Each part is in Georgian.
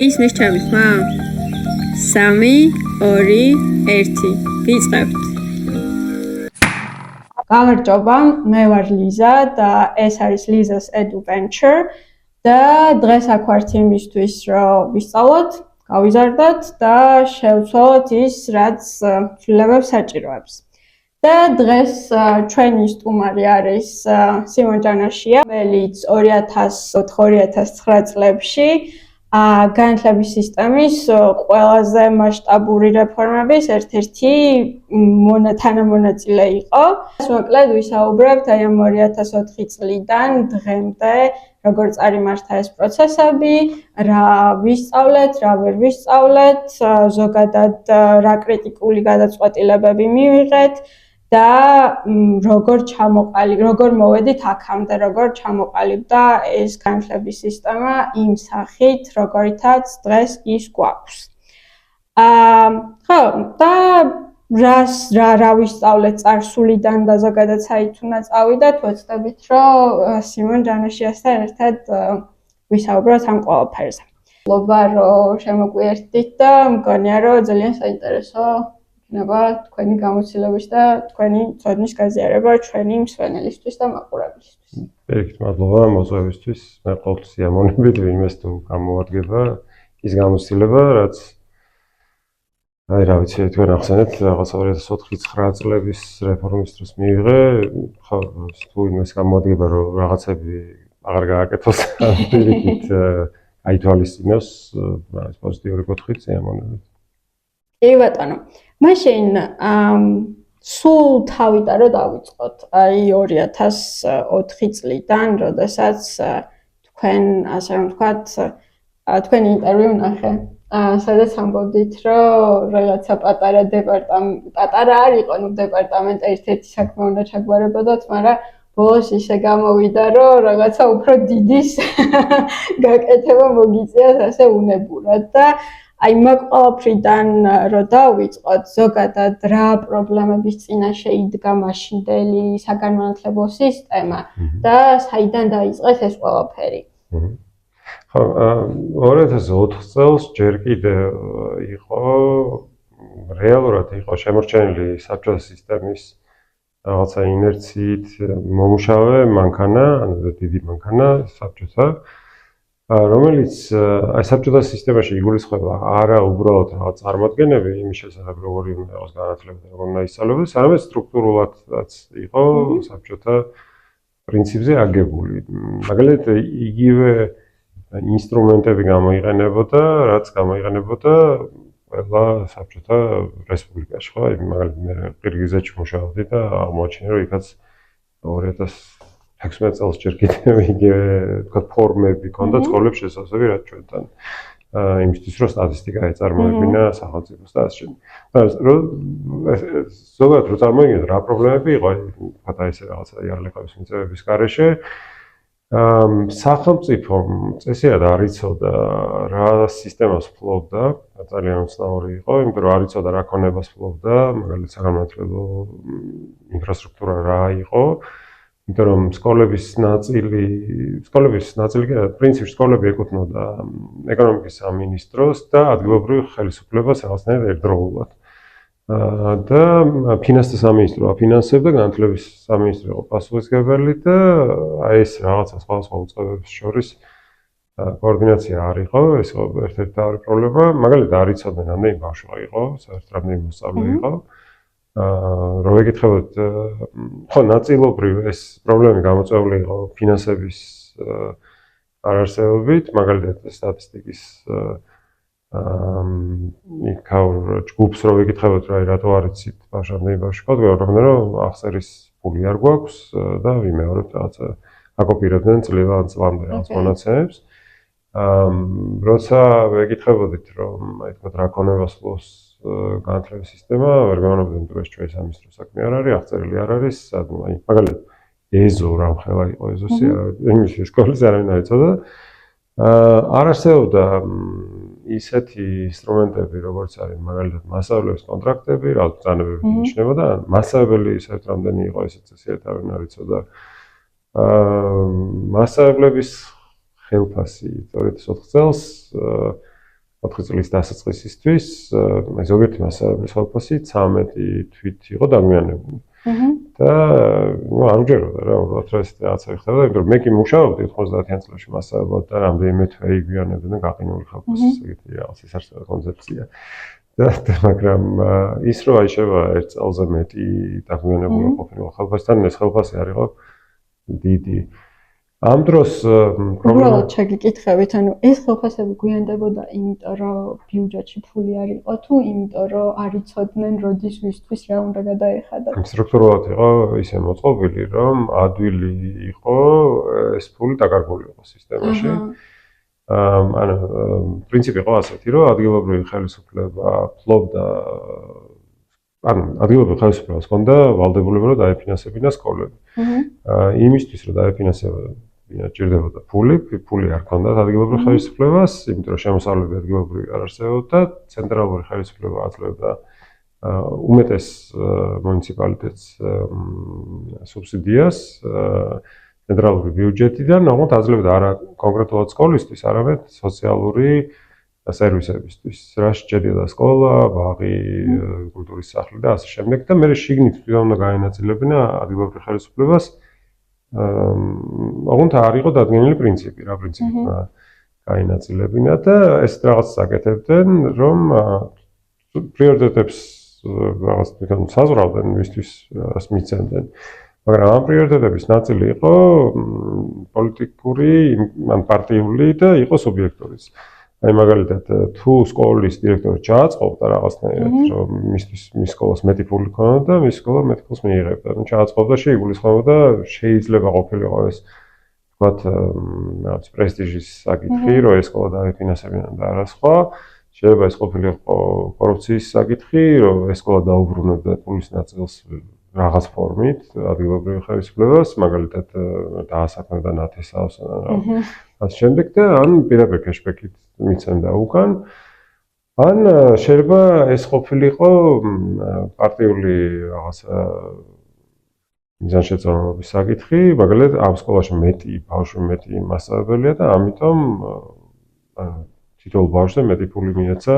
ისმის ჩემი ხმა? 3, 2, 1. ვიწყებთ. გამარჯობა, მე ვარ ლიზა და ეს არის ლიზას Eduventure და დღეს აქ ვართ იმისთვის, რომ ვისწავლოთ, გავიზარდოთ და შევცვალოთ ის, რაც ცვლილებებს საჭიროებს. და დღეს ჩვენი სტუმარი არის სიმონ ჯანაშია, რომელიც 2008-2009 წლებში განათლების სისტემის ყველაზე მასშტაბური რეფორმების ერთ-ერთი თანამონაწილე იყო. მოკლედ ვისაუბრებთ აი ამ 2004 წლიდან დღემდე, როგორ წარიმართა ეს პროცესები, რა ვისწავლეთ, რა ვერ ვისწავლეთ, ზოგადად რა კრიტიკული გადაწყვეტილებები მივიღეთ და როგორ მოვედით აქამდე, როგორ ჩამოყალიბდა ეს განათლების სისტემა იმ სახით, როგორითაც დღეს ის გვაქვს. ხო, და რა ვისწავლეთ წარსულიდან და ზოგადად საით უნდა წავიდეთ, ვეცდებით, რომ სიმონ ჯანაშიასთან ერთად ვისაუბროთ ამ ყველაფერზე. მადლობა, რომ შემოგვიერთდით და მგონია, რომ ძალიან საინტერესო იქნება თქვენი გამოცდილების და თქვენი ცოდნის გაზიარება ჩვენი მსვენელისთვის და მაყურებლისთვის. Პირიქით, მადლობა მოწვევისთვის. მე ყოველთვის სიამოვნებით ვინმეს თუ გამოვადგება ის გამოცდილება, რაც აი რა ვიცი, თქვენ ახსენეთ, რაღაც 2004-2009 წლების რეფორმის დროს მივიღე, ხო, თუ ვინმეს გამოვადგება, რომ რაღაცები აღარ გააკეთოს, პირიქით აითვალისწინოს, ეს პოზიტიური კუთხით სიამოვნებით. კი ბატონო. მაშინ სულ თავიდან რომ დავიწყოთ, აი 2004 წლიდან, როდესაც თქვენ, ასე რომ ვთქვათ, თქვენი ინტერვიუ ვნახე, სადაც ამბობდით, რომ რაღაცა პატარა არ იყო, დეპარტამენტი ერთ-ერთი საქმე უნდა ჩაგვარებოდოთ, მაგრამ ბოლოს ისე გამოვიდა, რომ რაღაცა უფრო დიდის გაკეთება მოგიწიათ ასე უნებურად და აი მაგ ყველაფრიდან რომ დავიწყოთ, ზოგადად რა პრობლემების წინაშე იდგა მაშინდელი საგანმანათლებლო სისტემა და საიდან დაიწყეს ეს ყველაფერი. ხო, 2004 წელს ჯერ კიდევ იყო რეალურად იყო შემორჩენილი საბჭოთა სისტემის რაღაცა ინერციით მომუშავე მანქანა, ანუ დიდი მანქანა საბჭოთა, რომელიც აი საბჭოთა სისტემაში იგულისხმება არა უბრალოდ რაღაც წარმოდგენები იმის შესახებ, როგორი უნდა იყოს განათლება და როგორ უნდა ისწავლებოდეს, არამედ სტრუქტურულადაც იყო საბჭოთა პრინციპზე აგებული. მაგალითად, იგივე ინსტრუმენტები გამოიყენებოდა, რაც გამოიყენებოდა ყველა საბჭოთა რესპუბლიკაში, ხო? მაგალითად, მე ყირგიზეთში მუშაობდი და აღმოაჩინე, რომ იქაც 2016 წელს ჯერ კიდევ იგივე თქვა ფორმები ჰქონდა ცხოვრების შესაძლებელი, რაც ჩვენთან იმისთვის, რომ სტატისტიკა ეწარმოებინა სახელმწიფოს და ასე შემდეგ. ზოგადად რო წარმოიდგინოთ, რა პრობლემები იყო, თქვა ესე რაღაცა იარლეყების მიწევების გარეშე, სახელმწიფო წესიად არ იცოდა რა სისტემას ფლობდა, ძალიან უცნაური იყო, იმიტომ რომ არ იცოდა რა ქონებას ფლობდა, მაგალითად საგანმანათლებლო ინფრასტრუქტურა რა იყო, იმიტომ რომ სკოლების ნაწილი, პრინციპში სკოლები ეკუთვნოდა ეკონომიკის სამინისტროს და ადგილობრივ ხელისუფლებას რაღაცნაირად ერთდროულად. და ფინანსთა სამინისტრო აფინანსებდა, განათლების სამინისტრო იყო პასუხისმგებელი და აი ეს რაღაცა სხვადასხვა უწყებების შორის კოორდინაცია არ იყო, ეს იყო ერთ-ერთი თავი პრობლემა. მაგალითად, არ იცოდნენ რამდენი ბავშვი იყო, საერთოდ რამდენი მოსწავლე იყო. რომ ეკითხებოდ, ხო, ნაწილობრივ ეს პრობლემები გამოწვეული იყო ფინანსების არარსებობით, მაგალითად, სტატისტიკის იქაურ ჯგუფს რო ეკითხებოდ, რა რატო არ იცით ბავშვამდენი ბავშვი ყავთ, გვეუბნებიან, რომ აღწერის ფული არ გვაქვს და ვიმეორებთ რაღაცა აკოპირებდნენ წლამდე რაღაც მონაცემებს. როცა ეკითხებოდით, რომ აი თქვა რა ქონებას ფლობს განათლების სისტემა, ვერ გამონებდნენ, რომ ეს ჩვენი სამინისტრო საქმე არ არის, აღწერილი არ არის, აი მაგალითად ეზო რამხელა იყო ეზოსი, ინგლისში სკოლის არავინ არ იცოდა. არ არსებობდა ისეთი ინსტრუმენტები, როგორც არის მაგალითად მასწავლებლების კონტრაქტები, რა ბრძანებები ინიშნებოდა, მასწავლებელი საერთოდ რამდენი იყო ესეც არავინ არ იცოდა. მასწავლებლების ხელფასი 2004 წელს 4 წლის დასაწყისისთვის ზოგიერთი მასალების ხალხოსი 13 თვით იყო დაგვიანებული. და არ უჯეროდა რა უბრალოდ რა ეს რაღაცა ხდება, იმიტომ რომ მე კი მუშაობდი 90-იან წლებში მასალად და რამდენიმე თვე იგივიანებდნენ და გაყინული ხალხოსი ეგეთი რაღაც ის არის კონცეფცია. და მაგრამ ის რომ აი შევა 1 წელზე მეტი დაგვიანებული ყოფილი ხალხოსთან ეს ხალხოსი არ იყო დიდი. ამ დროს უბრალოდ შეგიკითხებით, ანუ ეს ხალხოსები გვიანდებოდა იმიტომ რომ ბიუჯეტში ფული არ იყო თუ იმიტომ რომ არ იცოდნენ როდის ვისთვის რა უნდა გადაეხადათ? სტრუქტურულად იყო ისე მოწყობილი რომ ადვილი იყო ეს ფული დაკარგული იყო სისტემაში. ანუ პრინციპი იყო ასეთი რომ ადგილობრივი ხელისუფლება ფლობდა ანუ ადგილობრივი ხელისუფლებას ჰქონდა ვალდებულება რომ დაეფინანსებინა სკოლები. იმისთვის რომ დაეფინანსებინა ჭირდებოდა ფული არ ჰქონდა ადგილობრივ ხელისუფლებას, იმიტომ რომ შემოსავლები ადგილობრივი არ არსებობდა, ცენტრალური ხელისუფლება აძლევდა უმეტეს მუნიციპალიტეტს სუბსიდიას ცენტრალური ბიუჯეტიდან, ოღონდ აძლევდა არა კონკრეტულად სკოლისთვის, არამედ სოციალური სერვისებისთვის. რა შეჭედოდა სკოლა, ბაღი, კულტურის სახლი და ასე შემდეგ და მე შიგნით თვითონ უნდა გაენაწილებინა ადგილობრივ ხელისუფლებას ოღონდ არ იყო დადგენილი პრინციპი, რა პრინციპი გაინაწილებინა და ეს რაღაც საკეთებდნენ, რომ პრიორიტეტებს რაღაც თვითონ საზღვრავდნენ, მისთვის რას მიცემდნენ. მაგრამ ამ პრიორიტეტების ნაწილი იყო პოლიტიკური, ან პარტიული და იყო სუბიექტურიც. აი მაგალითად, თუ სკოლის დირექტორი ჩააწყობდა რაღაცნაირად, რომ მის სკოლას მეტი ფული ჰქონდა და მის სკოლა მეტ ფულს მიიღებდა. ანუ ჩააწყობდა შეიგულისხმებოდა შეიძლება ყოფილიყო ეს ვთქვათ, რაღაც პრესტიჟის საკითხი, რომ ეს სკოლა დაეფინანსებინა და არა სხვა. შეიძლება ეს ყოფილიყო კორუფციის საკითხი, რომ ეს სკოლა დაუბრუნებდა ფულის ნაწილს რაღაც ფორმით ადგილობრივ ხელისუფლებას, მაგალითად დაასაქმებდა ნათესავს ან ასე შემდეგ და ან პირდაპირ კეშბექით მიცემდა უკან. ან შეიძლება ეს ყოფილიყო პარტიული რაღაცა მიზანშეწონილობის საკითხი, მაგალითად ამ სკოლაში მეტი ბავშვი მეტი მასწავლებელია და ამიტომ თითოეულ ბავშვზე მეტი ფული მიეცა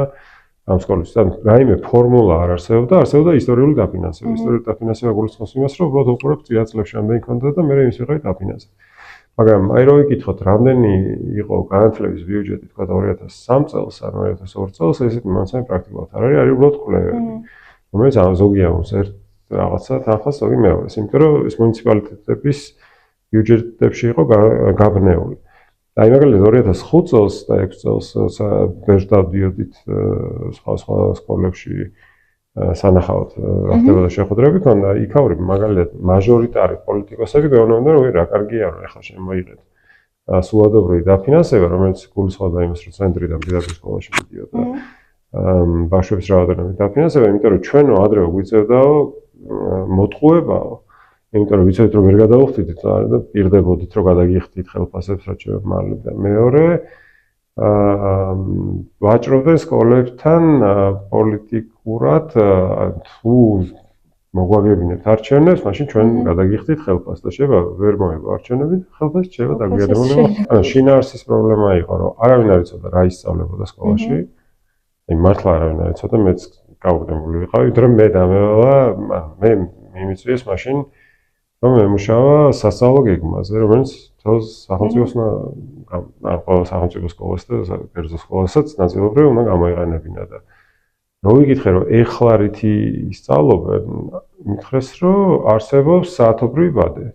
ამ სკოლისთვის. ან რაიმე ფორმულა არ არსებობდა, არსებობდა ისტორიული დაფინანსება. ისტორიული დაფინანსება გულისხმობს იმას, რომ უბრალოდ უყურებ წინა წლებში რამდენი ჰქონდა და მე იმის ვიღავით დაფინანსებ. მაგრამ აი რო ვიკითხოთ, რამდენი იყო განათლების ბიუჯეტი, თქვა 2003 წელს, ან 2002 წელს, ესეთი მონაცემი პრაქტიკულად არ არის, არის უბრალოდ კვლევები, რომელიც ზოგია uns ერთ რაღაცა თანხას, ზოგი მეორეს, იმიტომ რომ ეს მუნიციპალიტეტების ბიუჯეტებში იყო გაბნეული. აი მაგალითად 2005 წელს და 6 წელს ბევრ დავდიოდით სხვა სკოლებში სანახავად რა ხდებოდა შეხვედრები ქონდა, იქაური მაგალითად მაჟორიტარი პოლიტიკოსები გვეუბნებოდნენ, რომ რა კარგია, რომ ახლა შემოიღეთ სულადობრივი დაფინანსება, რომელიც გულისხმობდა იმას, რომ ცენტრიდან პირდაპირ სკოლაში მიდიოდა ბავშვების რაოდენობით დაფინანსება, იმიტომ რომ ჩვენო ადრეო გვიწევდაო მოტყუებაო, იმიტომ რომ ვიცოდით რომ ვერ გადავხვდით და პირდებოდით რომ გადაგიხდით ხელფასებს რაჭებებ მალე და მეორე ვაჭრობდნენ სკოლებთან პოლიტიკურად თუ მოგვაგებინებთ არჩევნებს, მაშინ ჩვენ გადაგიხდით ხელფასს და შეიძლება ვერ მოება არჩევნები, ხელფასი შეიძლება დაგვიადებონება. ანუ შინაარსის პრობლემა იყო, რომ არავინ არ იცოდა რა ისწავლებოდა სკოლაში. აი მართლა არავინ არ იცოდა, მეც გაუგდებული ვიყავი, იმიტომ რომ მე დამევალა, მე მიმიწვიეს მაშინ რომ ემუშავა სასწავლო გეგმაზე, რომელიც თავს სახელმწიფოს ყველა სახელმწიფო სკოლას და კერძო სკოლასაც ნაწილობრივ უნდა გამოიყენებინა და რო ვიკითხე რომ ეხლა რითი ისწავლობენ, მითხრეს რომ არსებობს საათობრივი ბადე.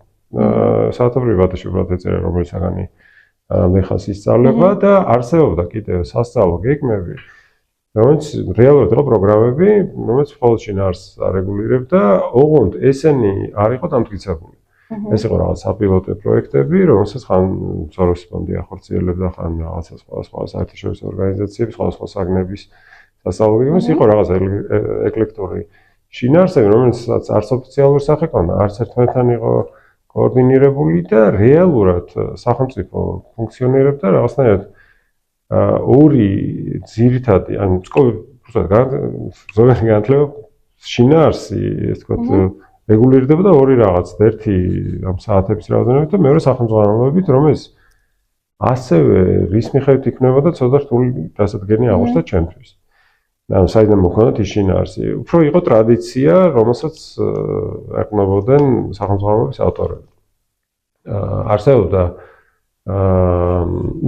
საათობრივი ბადეში უბრალოდ ეწერა რომელიც საგანი ამდენ ხანს ისწავლება და არსებობდა კიდევ სასწავლო გეგმები, რომელიც რეალურად იყო პროგრამები, რომელიც მხოლოდ შინაარსს არეგულირებდა, ოღონდ ესენი არ იყო დამტკიცებული. ეს იყო რაღაც საპილოტო პროექტები, რომელსაც ხან სოროსის ფონდი ახორციელებდა, ხან რაღაცა სხვა საერთაშორისო ორგანიზაციების, სხვა საგნების სასწავლო გეგმები, იყო რაღაც ეკლექტური შინაარსები, რომელსაც არც ოფიციალური სახე ჰქონდა, არც ერთმანეთთან იყო კოორდინირებული და რეალურად სახელმწიფო ფუნქციონირებდა რაღაცნაირად ორი ძირითადი, ანუ ზოგიერთი განათლება შინაარსი, ესე ვთქვათ, რეგულირდებოდა ორი რაღაც, ერთი ამ საათების რაოდენობით და მეორე სახელმძღვანელოებით, რომელიც ასევე რის მიხედვით იქნებოდა ცოტა რთული დასადგენი აღოჩნდა ჩემთვის. ანუ საიდან მოხდა ის შინაარსი. უფრო იყო ტრადიცია, რომელსაც ეყნობოდნენ სახელმწიფოების ავტორები. არსებობდა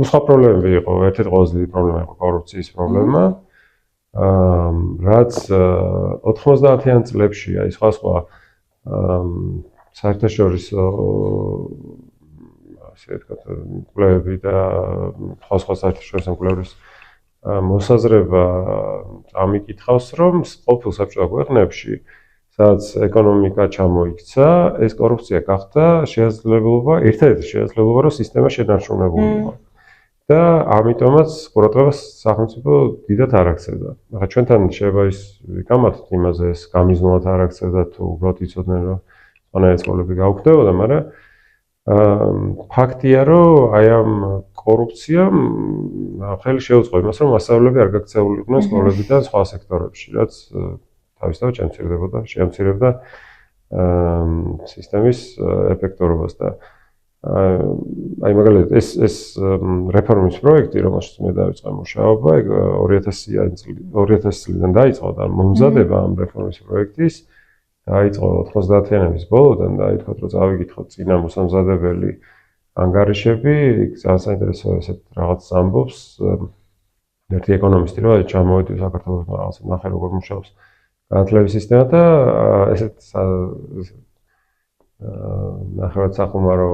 სხვა პრობლემები იყო, ერთ-ერთი ყველაზე დიდი პრობლემა იყო კორუფციის პრობლემა. რაც 90-იან წლებში აი სხვა საერთაშორისო ასე ვთქვათ, კვლევები და სხვა საერთაშორისო კვლევების მოსაზრება ამიკითხავს, რომ ყოფილ საბჭოთა ქვეყნებში, სადაც ეკონომიკა ჩამოიქცა, ეს კორუფცია გახდა შესაძლებლობა, ერთადერთი შესაძლებლობა, რომ სისტემა შენარჩუნებულიყო. და ამიტომაც ყურადღებას სახელმწიფო დიდად არ აქცევდა. ახლა ჩვენთან შეიძლება ის ვიკამათოთ იმაზე, ეს გამიზნულად არ აქცევდა თუ უბრალოდ იცოდნენ, რომ სხვანაირი სკოლები გაუქმდებოდა, მაგრამ ფაქტია, რომ აი ამ კორუფციამ ხელი შეუწყო იმას, რომ მასწავლებლები არ გაქცეულიყვნენ სკოლებიდან სხვა სექტორებში, რაც თავისთავად შეამცირებდა სისტემის ეფექტურობას და აი მაგალითად ეს რეფორმის პროექტი, რომელშიც მე დავიწყე მუშაობა, 2000 წლიდან დაიწყო და მომზადება ამ რეფორმის პროექტის დაიწყო 90-იანების ბოლოდან და ითქვათ, რომ წავიკითხოთ წინა მოსამზადებელი ანგარიშები, ძალიან საინტერესო ესეთ რაღაც ამბობს. ერთი ეკონომისტი რო ჩამოვედი საქართველოს რაღაც ნახე როგორ მუშაობს განათლების სისტემა და ესეთ ნახევარ სახუმარო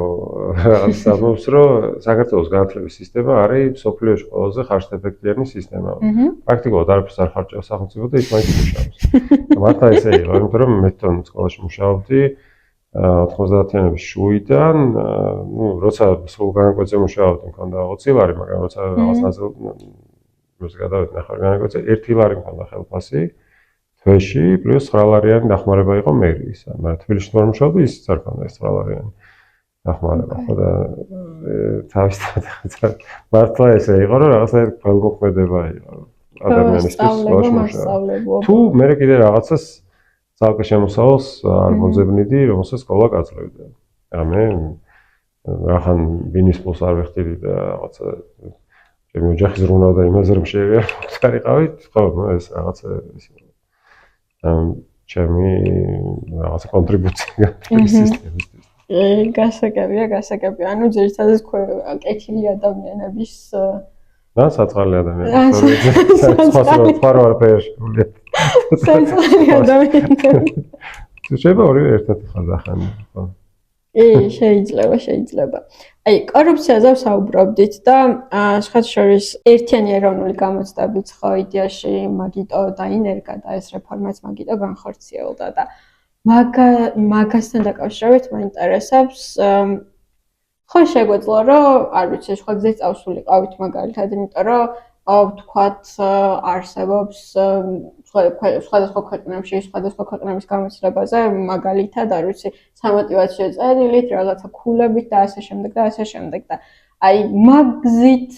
რაღაც ამბობს, რომ საქართველოს განათლების სისტემა არის მსოფლიოში ყველაზე ხარშთეფექტიანი სისტემა. პრაქტიკულად არაფერს არ ხარჯავს სახელმწიფო და ის მაინც მუშაობს. მართლა ესე იყო, იმიტომ რომ მე თვითონ სკოლაში მუშაობდი 90-იანების შუიდან, როცა სულ განაკვეთზე მუშაობდი, მქონდა 20 ლარი, მაგრამ როცა რაღაც ნაწილს გადავედი ნახევარ განაკვეთზე, 1 ლარი მქონდა ხელფასი თვეში, პლუს 9 ლარიანი დახმარება იყო მერიის. მაგრამ თბილისში თუ არ მუშაობდი, ისიც არ მქონდა ეს 9 ლარიანი დახმარება. ხო და თავისთავად მართლა ესე იყო, რომ რაღაცნაირად გველმოქმედება იყო ადამიანისთვის სკოლაში მუშაობა. თუ მე კიდე რაღაცას ძალკე შემოსავალს არ მოძებნიდი, რომელსაც სკოლა გაძლევდა. მე რახან ბინის პულს არ ვეხტიდი და რაღაცა ჩემი ოჯახი ზრუნავდა იმაზე, რომ შეერიყავით, ხო, ეს რაღაცა ის იყო. ჩემი რაღაცა კონტრიბუცია სისტემისთვის. გასაგებია. ანუ ძირითადად კეთილი ადამიანების და საწყალი ადამიანები. სხვა რა არაფერში გულია. საწყალი ადამიანები. შეიძლება ორივე ერთად ხაზახანი, ხო? შეიძლება. აი, კორუფციაზე ვსაუბრობდით და სხვათა შორის ერთიანი ეროვნული გამოცდებით ხო იდეაში მაგიტო დაინერგა და ეს რეფორმაც მაგიტო განხორციელდა და მაგასთან დაკავშირებით მაინტერესებს ხო შეგვეძლო რომ არ ვიცი სხვა გზით წავსულიყავით მაგალითად იმიტომ რომ ვთქვათ არსებობს სხვადასხვა ქვეყნების გამოცდებაზე მაგალითად არ ვიცი სამოტივაციო წერილით რაღაცა ქულებით და ასე შემდეგ და აი მაგზით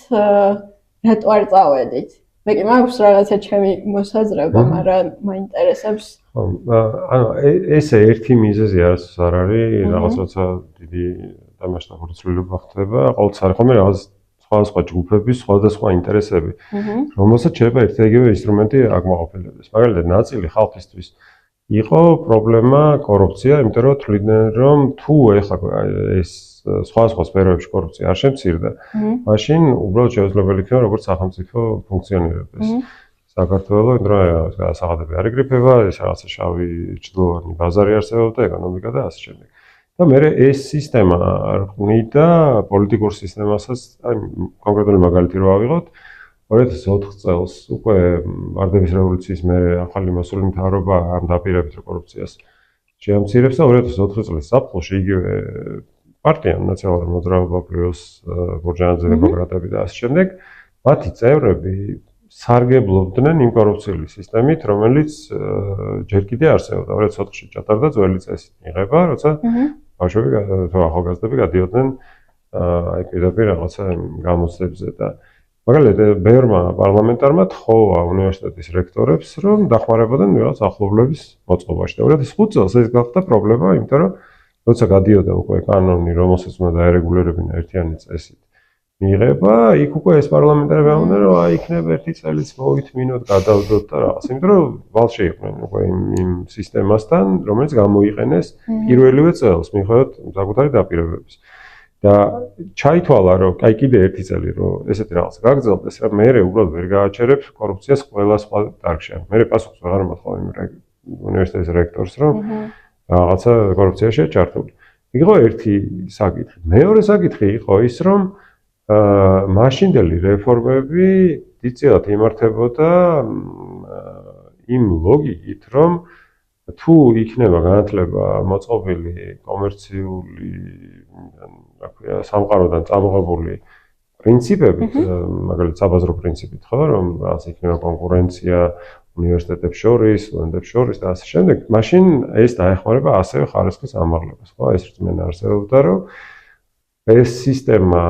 რატო არ წავედით მე კი მაქვს რაღაცა ჩემი მოსაზრება მაგრამ მაინტერესებს ანუ ესე ერთი მიზეზი არ არის რაღაც როცა დიდი დამაშტაბური ცვლილება ხდება ყოველთვის არის ხოლმე რაღაც სხვადასხვა ჯგუფების სხვადასხვა ინტერესები, რომელსაც შეიძლება ერთ-ერთი ინსტრუმენტი აკმაყოფილებდეს. მაგალითად, ნაწილი ხალხისთვის იყო პრობლემა კორუფცია, იმიტომ რომ თვლიდნენ, რომ თუ ეხლა ეს სხვადასხვა სფეროებში კორუფცია არ შემცირდა, მაშინ უბრალოდ შეუძლებელი იქნება როგორც სახელმწიფო ფუნქციონირებდეს. საქართველოს დროა გადასახადები არ იგრიფება, ეს რაღაცა შავი ჭდოვანი ბაზარი არსებობდა, ეკონომიკა და ასე შემდეგ. და მე ეს სისტემა არ ყვნიდა პოლიტიკურ სისტემასაც, აი კონკრეტული მაგალითი რო ავიღოთ, 2004 წელს უკვე ვარდების რევოლუციის მერე ახალი მოსული მთავრობა ამ დაპირებით კორუფციას შეამცირებს და 2004 წლის ზაფხულში იგივე პარტია ნაციონალური მოძრაობა პლუს ბურჟუაზია დემოკრატები და ასე შემდეგ, მათი წევრები სარგებლობდნენ იმ კორუფციული სისტემით, რომელიც ჯერ კიდე არსებობდა. 2004-ში ჩატარდა ძველი წესით მიღება, როცა ბავშვები თუ ახალგაზრდები გადიოდნენ აი პირდაპირ რაღაცა გამოცდებზე და მაგალითად ბევრმა პარლამენტარმა თხოვა უნივერსიტეტის რექტორებს, რომ დახმარებოდნენ რაღაც ახლობლების მოწყობაში. და 2005 წელს ეს გახდა პრობლემა, იმიტომ რომ როცა გადიოდა უკვე კანონი, რომელსაც უნდა დაერეგულირებინა ერთიანი წესით მიიღება, იქ უკვე ეს პარლამენტარები ამბობდნენ, რომ აი იქნება ერთი წელიც მოვითმინოთ, გადავდოთ და რაღაც. იმიტომ რომ ვალში იყვნენ უკვე იმ სისტემასთან, რომელიც გამოიყენეს პირველივე წელს, მიუხედავად საკუთარი დაპირებების. და ჩაითვალა, რომ აი კიდე ერთი წელი რომ ესეთი რაღაც გაგრძელდეს, რა მე უბრალოდ ვერ გააჩერებ კორუფციას ყველა სხვა დარგში. მე პასუხს ვეღარ მოთხოვ იმ უნივერსიტეტის რექტორს, რომ რაღაცა კორუფციაში ჩართული. იყო ერთი საკითხი. მეორე საკითხი იყო ის, რომ მაშინდელი რეფორმები დიდწილად იმართებოდა იმ ლოგიკით, რომ თუ იქნება განათლება მოწყობილი კომერციული, რა ქვია, სამყაროდან წამოღებული პრინციპებით, მაგალითად საბაზრო პრინციპით, ხო, რომ რაღაც იქნება კონკურენცია უნივერსიტეტებს შორის, სტუდენტებს შორის და ასე შემდეგ, მაშინ ეს დაეხმარება ასევე ხარისხის ამაღლებას, ხო? ეს რწმენა არსებობდა, რომ ეს სისტემა,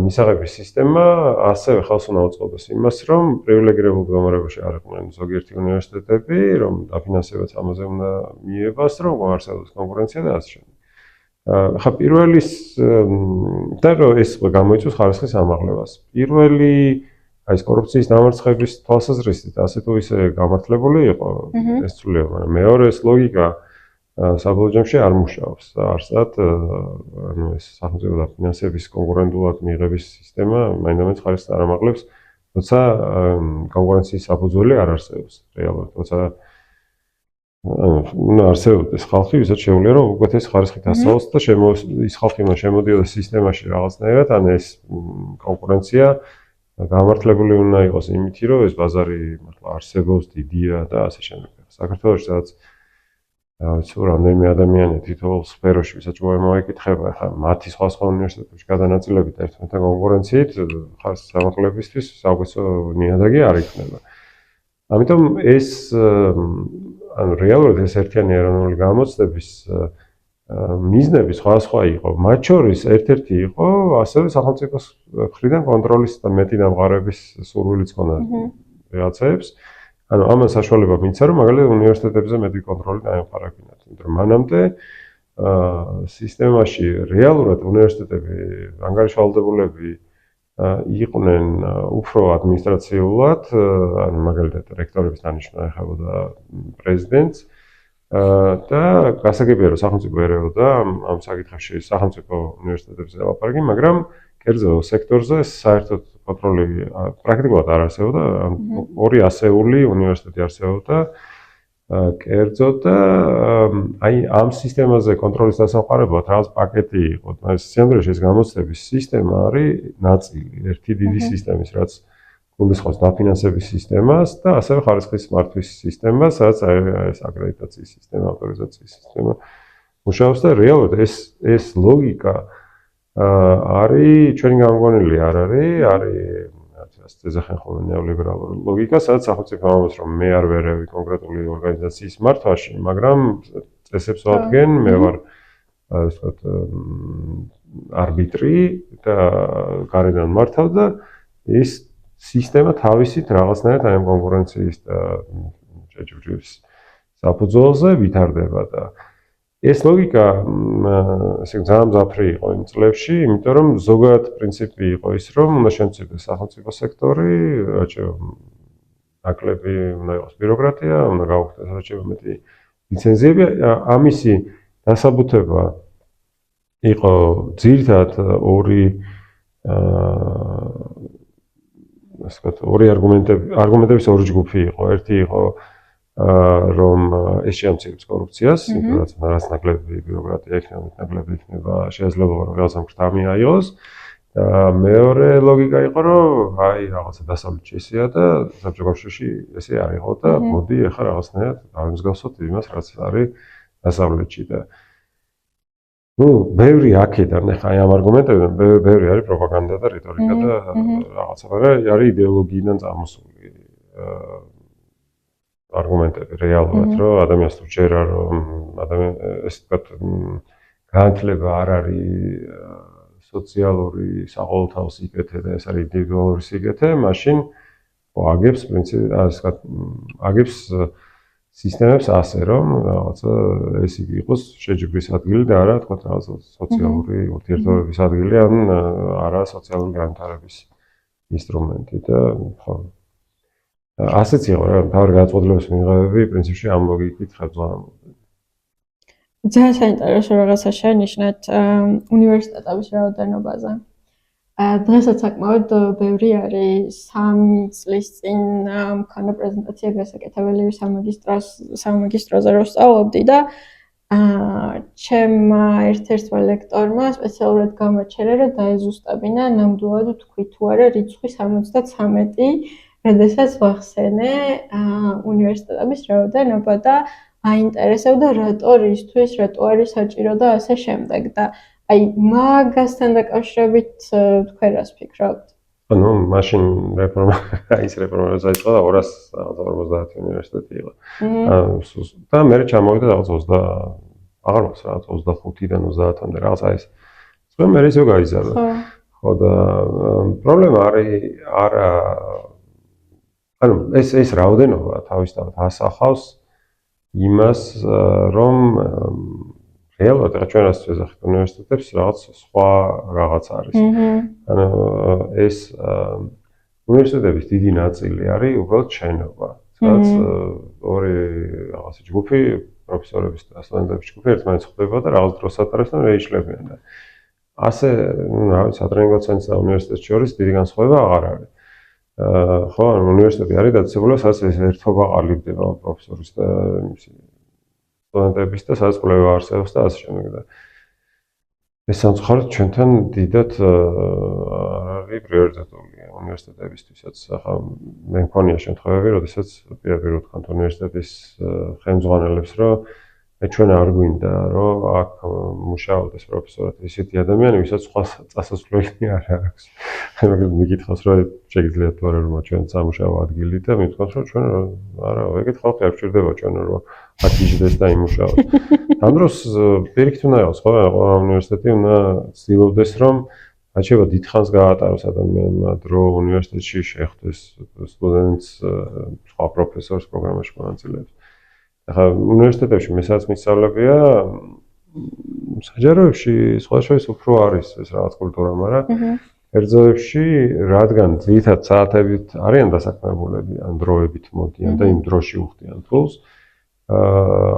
მისაღების სისტემა ასევე ხელს უნდა უწყობდეს იმას, რომ პრივილეგირებულ მდგომარეობაში არ იყვნენ ზოგიერთი უნივერსიტეტები, რომ დაფინანსებაც ამაზე უნდა მიიღებას, რომ არსებობს კონკურენცია და ასე შემდეგ. ხა პირველის და რომ ეს გამოიწვევს ხარისხის ამაღლებას. პირველი აი ეს კორუფციის დამარცხების თვალსაზრისით ასე თუ ისე გამართლებული იყო ეს ცვლილება, მაგრამ მეორეს ლოგიკა საბოლოო ჯამში არ მუშაობს. არსად ანუ ეს სახელმწიფო დაფინანსების კონკურენტულად მიღების სისტემა მაინდამაინც ხარისხს არ ამაღლებს, როცა კონკურენციის საფუძველი არ არსებობს რეალურად, როცა უნდა არსებობდეს ხალხი, ვისაც შეუძლია რომ უკეთეს ხარისხით ასწავლოს და ის ხალხი უნდა შემოდიოდეს სისტემაში რაღაცნაირად, ან ეს კონკურენცია გამართლებული უნდა იყოს იმითი, რომ ეს ბაზარი მართლა არსებობს, დიდია და ასე შემდეგ. საქართველოში სადაც სულ რამდენიმე ადამიანი თითოეულ სფეროში, ვისაც მოეკითხება, ხა მათი სხვა უნივერსიტეტებში გადანაწილებით ერთმანეთთან კონკურენციით, ხარისხის ამაღლებისთვის საუკეთესო ნიადაგი არ იქნება. ამიტომ ეს ანუ რეალურად ეს ერთიანი ეროვნული გამოცდების მიზნები სხვა იყო. მათ შორის ერთ-ერთი იყო ასევე სახელმწიფოს მხრიდან კონტროლის და მეტი დამყარების სურვილიც ჰქონდა რაღაცებს. ანუ ამან საშუალება მისცა, რომ მაგალითად უნივერსიტეტებზე მეტი კონტროლი დაემყარებინათ. იმიტომ რომ მანამდე სისტემაში რეალურად უნივერსიტეტები, ანგარიშვალდებულები იყვნენ უფრო ადმინისტრაციულად, ანუ მაგალითად რექტორების დანიშვნა ეხებოდა პრეზიდენტს და გასაგებია რომ სახელმწიფო ერეოდა ამ საკითხებში სახელმწიფო უნივერსიტეტებზე ლაპარაკი, მაგრამ კერძო სექტორზე საერთოდ კონტროლი პრაქტიკულად არ არსებობდა, ორი ასეული უნივერსიტეტი არსებობდა კერძო და აი ამ სისტემაზე კონტროლის დასამყარებლად რაღაც პაკეტი იყო. ეს სინამდვილეში ეს გამოცდების სისტემა არის ნაწილი ერთი დიდი სისტემის, რაც გულისხმობს დაფინანსების სისტემას და ასევე ხარისხის მართვის სისტემას, რაც ეს აკრედიტაციის სისტემა, ავტორიზაციის სისტემა მუშაობს და რეალურად ეს ლოგიკა არის ჩვენი გამოგონილი არ არის ზეხენ ხოლმე ნეოლიბერალური ლოგიკა, სადაც სახელმწიფო ამბობს, რომ მე არ ვერევი კონკრეტული ორგანიზაციის მართვაში, მაგრამ წესებს ვადგენ, მე ვარ ასე ვთქვათ არბიტრი და გარედან მართავ და ის სისტემა თავისით რაღაცნაირად აი ამ კონკურენციის და შეჯიბრის საფუძველზე ვითარდება და ეს ლოგიკა ესე ძალიან მძაფრი იყო იმ წლებში, იმიტომ რომ ზოგადად პრინციპი იყო ის, რომ უნდა შემცირდეს სახელმწიფო სექტორი, რაჭეო ნაკლები უნდა იყოს ბიუროკრატია, უნდა გაუქმდეს რაჭეო მეტი ლიცენზიები. ამისი დასაბუთება იყო ძირითადად ორი არგუმენტების ორი ჯგუფი იყო. ერთი იყო რომ ეს შეამცირებს კორუფციას, რაც ნაკლები ბიუროკრატია იქნება, ნაკლები იქნება შეიძლება რომ რაღაცა მხრთამი აიღოს. და მეორე ლოგიკა იყო, რომ აი რაღაცა დასავლეთში ესეა და საბჭოთა კავშირში ესე არ იყო და მოდი ახლა რაღაცნაირად გავიმსგავსოთ იმას, რაც არის დასავლეთში და ბევრი აქედან ახლა აი ამ არგუმენტებიდან ბევრი არის პროპაგანდა და რიტორიკა და რაღაცა, მაგრამ არის იდეოლოგიიდან წამოსული არგუმენტები რეალურად, რომ ადამიანს თუ ჯერა რომ ესე ვთქვათ განათლება არ არის სოციალური საყოველთაო სიკეთე და ეს არის ინდივიდუალური სიკეთე, მაშინ აგებს პრინციპი, ასე ვთქვათ, აგებს სისტემებს ასე, რომ რაღაცა ეს იყოს შეჯიბრის ადგილი და არა თქვა რაღაცა სოციალური ურთიერთობების ადგილი ან არა სოციალური განვითარების ინსტრუმენტი და ხო ასეც იყო რა თავი გაწყვეტილების მიღებები პრინციპში ამ ლოგიკით ხელმძღვანელობდა. ძალიან საინტერესო რაღაცა შენიშნეთ უნივერსიტეტების რაოდენობაზე. დღესაც საკმაოდ ბევრი არის 3 წლის წინ მქონდა პრეზენტაცია გასაკეთებელი სამაგისტროზე რო სწავლობდი და ჩემმა ერთ-ერთმა ლექტორმა სპეციალურად გამაჩერა რომ დაეზუსტებინა ნამდვილად თქვი თუ არა რიცხვი 73, როდესაც ვახსენე უნივერსიტეტების რაოდენობა და აინტერესებდა რატო რისთვის, რატო არის საჭირო და ასე შემდეგ და აი მაგასთან დაკავშირებით თქვენ რას ფიქრობთ? ანუ მაშინ რეფორმა ის რეფორმა დაიწყო და 250 უნივერსიტეტი იყო. და მე ჩამოვიდა რაღაც 20 აღარ მაქვს რაღაც 25-დან 30-მდე რაღაც ეს. სხვა მე ისე გაიზარდა. ხო და პრობლემა არის არა ანუ ეს რაოდენობა თავისთავად ასახავს იმას რომ რეალურად ჩვენ რაც ვეძახით უნივერსიტეტებს რაღაც სხვა რაღაც არის. ანუ ეს უნივერსიტეტების დიდი ნაწილი არის უბრალოდ შენობა. სადაც ორი რაღაცა ჯგუფი პროფესორების და სტუდენტების ჯგუფი ერთმანეთს ხვდება და რაღაც დროს ატარებენ და რეიშლებიან და ასე, ну, რა ვიცი, სატრენინგო ცენტრს და უნივერსიტეტს შორის დიდი განსხვავება აღარ არის. ხო, უნივერსიტეტი არის დაწესებული, სადაც ეს ერთობა ყალიბდება პროფესორის და სტუდენტების და სადაც კვლევა არსებობს და ასე შემდეგ და ეს სამწუხაროდ ჩვენთან დიდად არ არის პრიორიტეტული უნივერსიტეტებისთვისაც. ახლა მე მქონია შემთხვევები, როდესაც პირდაპირ ვთქვათ უნივერსიტეტის ხელმძღვანელებს, რომ ჩვენ არ გვინდა, რომ აქ მუშაობდეს პროფესორად ისეთი ადამიანი, ვისაც სხვა წასასვლელი არ აქვს. მაგალითად მიკითხავს, რომ შეგიძლიათ თუ არა რომ ჩვენ სამუშაო ადგილი და მითქვას, რომ ჩვენ არა, ეგეთ ხალხი არ გვჭირდება ჩვენ რომ აქ იჯდეს და იმუშაოს. ამ დროს პირიქით უნდა იყოს, ხო, ყველა უნივერსიტეტი უნდა ცდილობდეს, რომ აჩება დიდხანს გაატაროს ადამიანმა დრო უნივერსიტეტში შეხვდეს სტუდენტს სხვა პროფესორს პროგრამაში მონაწილეებს. ახლა უნივერსიტეტებში მე სადაც მისწავლებია საჯაროებში სხვა შორის უფრო არის ეს რაღაც კულტურა, მაგრამ ერთზევებში რადგან ძირითად საათებით არიან დასაქმებულები, ან დროებით მოდიან და იმ დროში უხდიან თულს,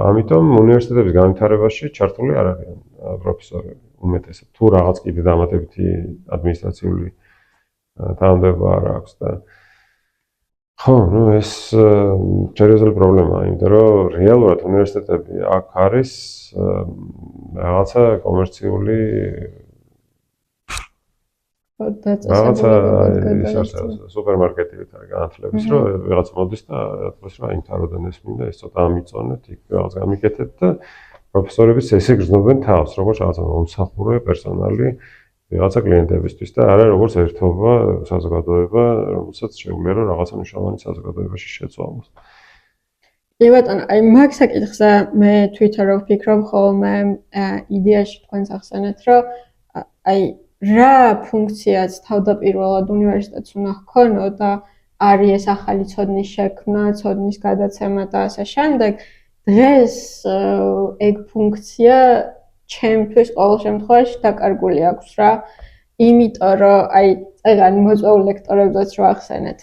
ამიტომ უნივერსიტეტების განვითარებაში ჩართული არ არიან პროფესორები უმეტესად. თუ რაღაც კიდე დამატებითი ადმინისტრაციული თანამდებობა არ აქვს და ხო, ну ეს სერიოზული პრობლემაა, იმიტომ რომ რეალურად უნივერსიტეტები აქ არის რაღაცა კომერციული რაღაცა სუპერმარკეტივით არის განათლების, რომ ვიღაც მოდის და ეთქვის, რომ აინთ აროდან ეს მინდა, ეს ცოტა ამიწონეთ, იქ რაღაც გამიკეთეთ და პროფესორებიც ესე გრძნობენ თავს, როგორც რაღაცა მომსახურე პერსონალი რაღაცა კლიენტებისთვის და არა როგორც ერთობა საზოგადოება, რომელსაც შეუძლია რომ რაღაცა მნიშვნელოვანი საზოგადოებაში შეცვალოს. კი ბატონო, აი მაგ საკითხზე მე თვითონ რო ვფიქრობ ხოლმე იდეაში თქვენს ახსენეთ, რომ აი რა ფუნქციაც თავდაპირველად უნივერსიტეტს უნდა ჰქონოდა და არის ეს ახალი ცოდნის შექმნა, ცოდნის გადაცემა და ასე შემდეგ, დღეს ეგ ფუნქცია ჩემთვის ყოველ შემთხვევაში დაკარგული აქვს რა. იმიტომ რომ აი წეგან მოწვეულ ლექტორებსაც რო ახსენეთ.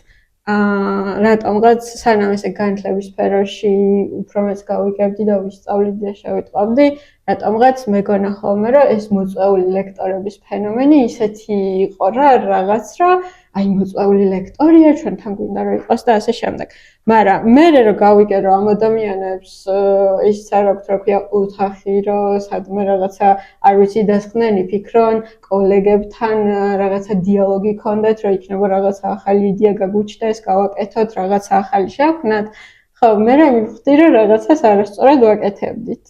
რატომღაც სანამ ესე განათლების სფეროში უფრო მეც გავიგებდი და ვისწავლიდი და შევიტყობდი, რატომღაც მეგონა ხოლმე რომ ეს მოწვეული ლექტორების ფენომენი ისეთი იყო რა რაღაც რომ აი მოწვეული ლექტორია, ჩვენთან გვინდა რომ იყოს და ასე შემდეგ. მაგრამ მე რო გავიგე რომ ამ ადამიანებს ის არ აქვს რა ქვია ოთახი რომ სადმე რაღაცა არ ვიცი დასხდნენ, ფიქრონ კოლეგებთან რაღაცა დიალოგი ქონდეთ, რომ იქნება რაღაცა ახალი იდეა გაგუჩნდეს, გავაკეთოთ, რაღაცა ახალი შევქმნათ. ხო, მე მივხვდი რომ რაღაცას არასწორად ვაკეთებდით.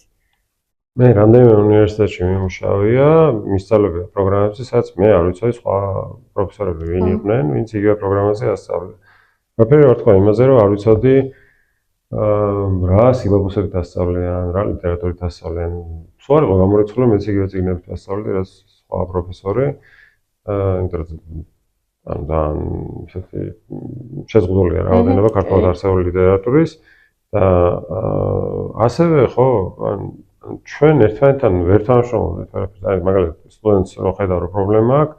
მე რამდენიმე უნივერსიტეტში მიმუშავია, მისწავლებია პროგრამებზე, სადაც მე არ ვიცოდი სხვა პროფესორები ვინ იყვნენ, ვინც იგივე პროგრამაზე ასწავლეს. მაფერი რა თქვა იმაზე, რომ არ ვიცოდი რა სილაბუსებით ასწავლიან, რა ლიტერატურით ასწავლიან. სულ არ იყო გამორიცხული, მეც იგივე წიგნებით ასწავლდი, რაც სხვა პროფესორი. იმიტომ რომ ძალიან ესეთი შეზღუდულია რაოდენობა ქართულად არსებული ლიტერატურის და ასევე ხო ჩვენ ერთმანეთთან ვერ თანამშრომლობთ არაფერს. აი მაგალითად სტუდენტს რო ხედავ რომ პრობლემა აქვს,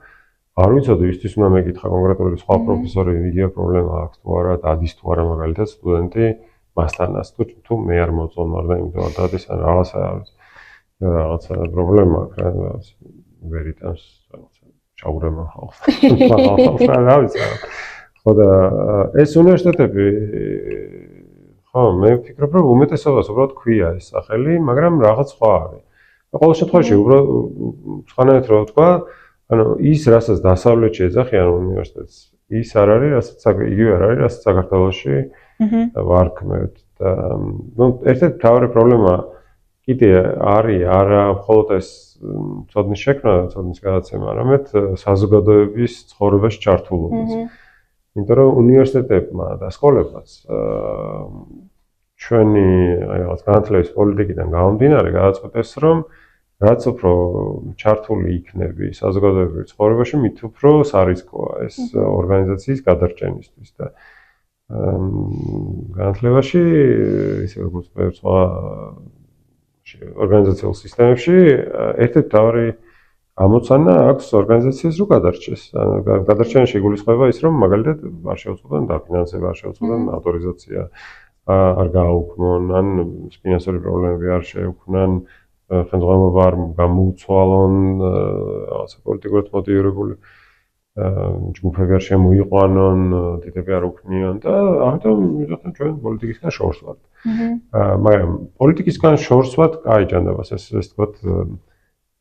არ ვიცოდი ისთვის უნდა მეკითხა კონკრეტული სხვა პროფესორი იგივე პრობლემა აქვს თუ არა, დადის თუ არა მაგალითად სტუდენტი მასთანაც თუ მე არ მოწონვარ და იმიტომ რომ დადის ან რაღაცა პრობლემა აქვს რა ვერ იტანს რაღაცა ჩაურევა ხალხს. რა ვიცი. ხო და ეს უნივერსიტეტები ხო მე ვფიქრობ რომ უმეტესობას უბრალოდ ქვია ეს სახელი, მაგრამ რაღაც სხვა არის. ყოველ შემთხვევაში უბრალოდ სხვანაირად რო ვთქვა, ანუ ის რასაც დასავლეთში ეძახიან უნივერსიტეტს, ის არ არის, რასაც იგივე არ არის, რასაც საქართველოში ვარქმევთ და ნუ ერთ-ერთი მთავარი პრობლემა კიდე არის არა მხოლოდ ეს ცოდნის შექმნა და ცოდნის გადაცემა, არამედ საზოგადოების ცხოვრებაში ჩართულობაც. იმიტომ რომ უნივერსიტეტებმა და სკოლებმაც ჩვენი აი რაღაც განათლების პოლიტიკიდან გამომდინარე გადაწყვეტეს რომ რაც უფრო ჩართული იქნები საზოგადოებრივ ცხოვრებაში, მით უფრო სარისკოა ეს ორგანიზაციის გადარჩენისთვის და განათლებაში ისე როგორც სხვა ორგანიზაციულ სისტემებში ერთ-ერთი მთავარი ამოცანა აქვს ორგანიზაციას რო გადარჩეს. გადარჩენაში იგულისხმება ის რომ მაგალითად არ შეუწყობენ დაფინანსება, არ შეუწყობენ ავტორიზაცია არ გააუქმონ, ან ფინანსური პრობლემები არ შეექმნან, ხელმძღვანელობა არ გამოუცვალონ, რაღაცა პოლიტიკურად მოტივირებული ჯგუფები არ შემოიყვანონ, დიდები არ უქმნიან და ამიტომ ვიზახან ჩვენ პოლიტიკისგან შორს ვართ. მაგრამ პოლიტიკისგან შორს ვართ, კაი ჭანდაბას ეს თქვათ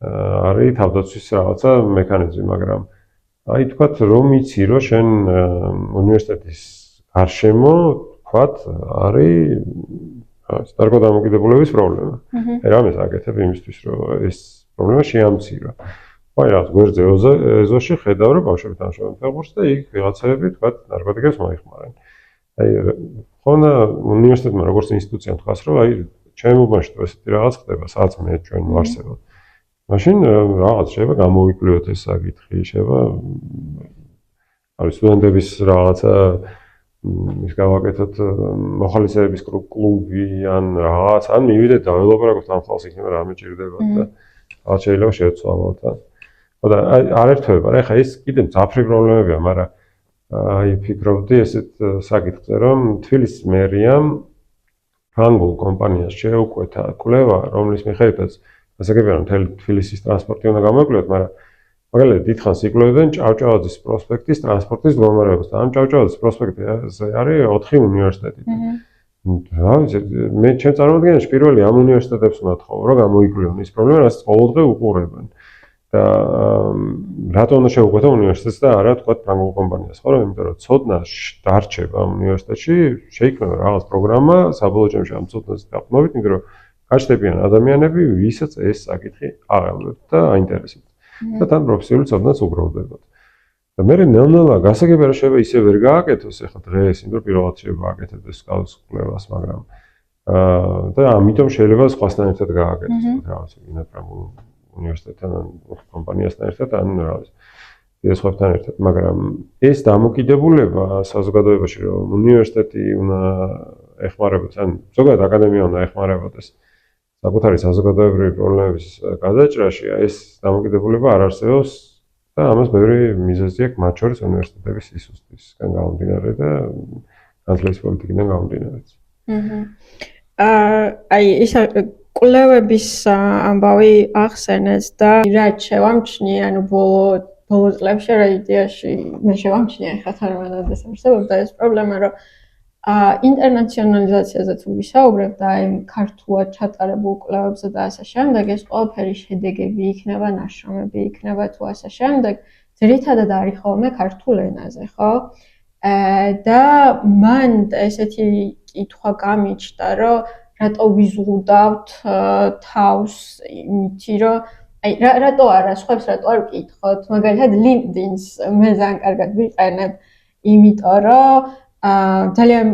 არის თავდაცვის რაღაცა მექანიზმი, მაგრამ აი თქვათ რომ იცი რომ შენ უნივერსიტეტის გარშემო თქვათ არის დარგო დამოკიდებულების პრობლემა. აი რამეს აკეთებ იმისთვის რომ ეს პრობლემა შეამცირო. აი რაღაც გვერდზე ეზოში ხედავ რომ ბავშვები თანამშრომლობენ ფეხბურთს და იქ ვიღაცები თქვათ ნარკოტიკებს მოიხმარენ. აი ხონა უნივერსიტეტმა როგორც ინსტიტუციამ თქვას რომ აი ჩემ უბანში თუ ესეთი რაღაც ხდება, სადაც მე ჩვენ ვარსებობ. მაშინ რაღაც შეიძლება გამოვიკვლიოთ ეს საკითხი, შეიძლება არის სტუდენტების რაღაცა ის გავაკეთოთ მოხალისეების კლუბი ან რაღაც, ან მივიდეთ და ველაპარაკოთ ამ ხალხს იქნება რამე ჭირდება და რაღაც შეიძლება შევცვალოთ და და არ ერთვება რა, ეხლა ეს კიდე მძაფრი პრობლემებია, მაგრამ აი ფიქრობდი ესეთ საკითხზე, რომ თბილისის მერიამ ფრანგულ კომპანიას შეუკვეთა კვლევა, რომლის მიხედვითაც ასაკებია რომ მთელი თბილისის ტრანსპორტი უნდა გამოიკვლიოთ, მაგრამ მაგალითად დიდხანს იკვლევდნენ ჭავჭავაძის პროსპექტის ტრანსპორტის მდგომარეობას და ამ ჭავჭავაძის პროსპექტზე არის 4 უნივერსიტეტი. რა ვიცი, მე ჩემ წარმოადგენაში პირველი ამ უნივერსიტეტებს უნდა თხოვო, რომ გამოიკვლიონ ის პრობლემა, რაც ყოველდღე უყურებენ. და რატო უნდა შეუკვეთა უნივერსიტეტს და არა თქვა ფრანგულ კომპანიას, ხო, იმიტომ რომ ცოდნა დარჩება ამ უნივერსიტეტში, შეიქმნება რაღაც პროგრამა საბოლოო ჯამში ამ ცოდნას დაყრდნობით, იმიტომ რომ გაჩნდებიან ადამიანები, ვისაც ეს საკითხი აღელვებთ და აინტერესებთ. და თან პროფესიული ცოდნაც უგროვდებათ. და მე ნელ-ნელა გასაგებია რომ შეიძლება ისე ვერ გააკეთოს ახლა დღეს, იმიტომ რომ პირველად შეიძლება გააკეთოს ეს კვლევას, მაგრამ და ამიტომ შეიძლება სხვასთან ერთად გააკეთოს, რაღაც იმათ ფრანგულ უნივერსიტეტთან ან კომპანიასთან ერთად ან რა ვიცი, სხვებთან ერთად, მაგრამ ეს დამოკიდებულება საზოგადოებაში რომ უნივერსიტეტი უნდა ეხმარებოდეს, ან ზოგადად აკადემია უნდა ეხმარებოდეს საკუთარი საზოგადოებრივი პრობლემების გადაჭრაში, ეს დამოკიდებულება არ არსებობს და ამას ბევრი მიზეზი აქვს, მათ შორის უნივერსიტეტების სისუსტისგან გამომდინარე და განათლების პოლიტიკიდან გამომდინარეც. აი ის კვლევების ამბავი ახსენეს და რაც შევამჩნიე, ანუ ბოლო წლებში რა იდეაში მე შევამჩნიე ხა თორმეტად ეს არსებობდა ეს პრობლემა, რომ ინტერნაციონალიზაციაზე თუ ვისაუბრებ და აი ქართულად ჩატარებულ კვლევებზე და ასე შემდეგ, ეს ყველაფერი შედეგები იქნება, ნაშრომები იქნება თუ ასე შემდეგ, ძირითადად არის ხოლმე ქართულ ენაზე, ხო? და მან ესეთი კითხვა გამიჩნდა, რომ რატო ვიზღუდავთ თავს იმითი, რომ აი რატო არა სხვებს რატო არ ვკითხოთ, მაგალითად LinkedIn-ს მე ძალიან კარგად ვიყენებ, იმიტომ რომ ძალიან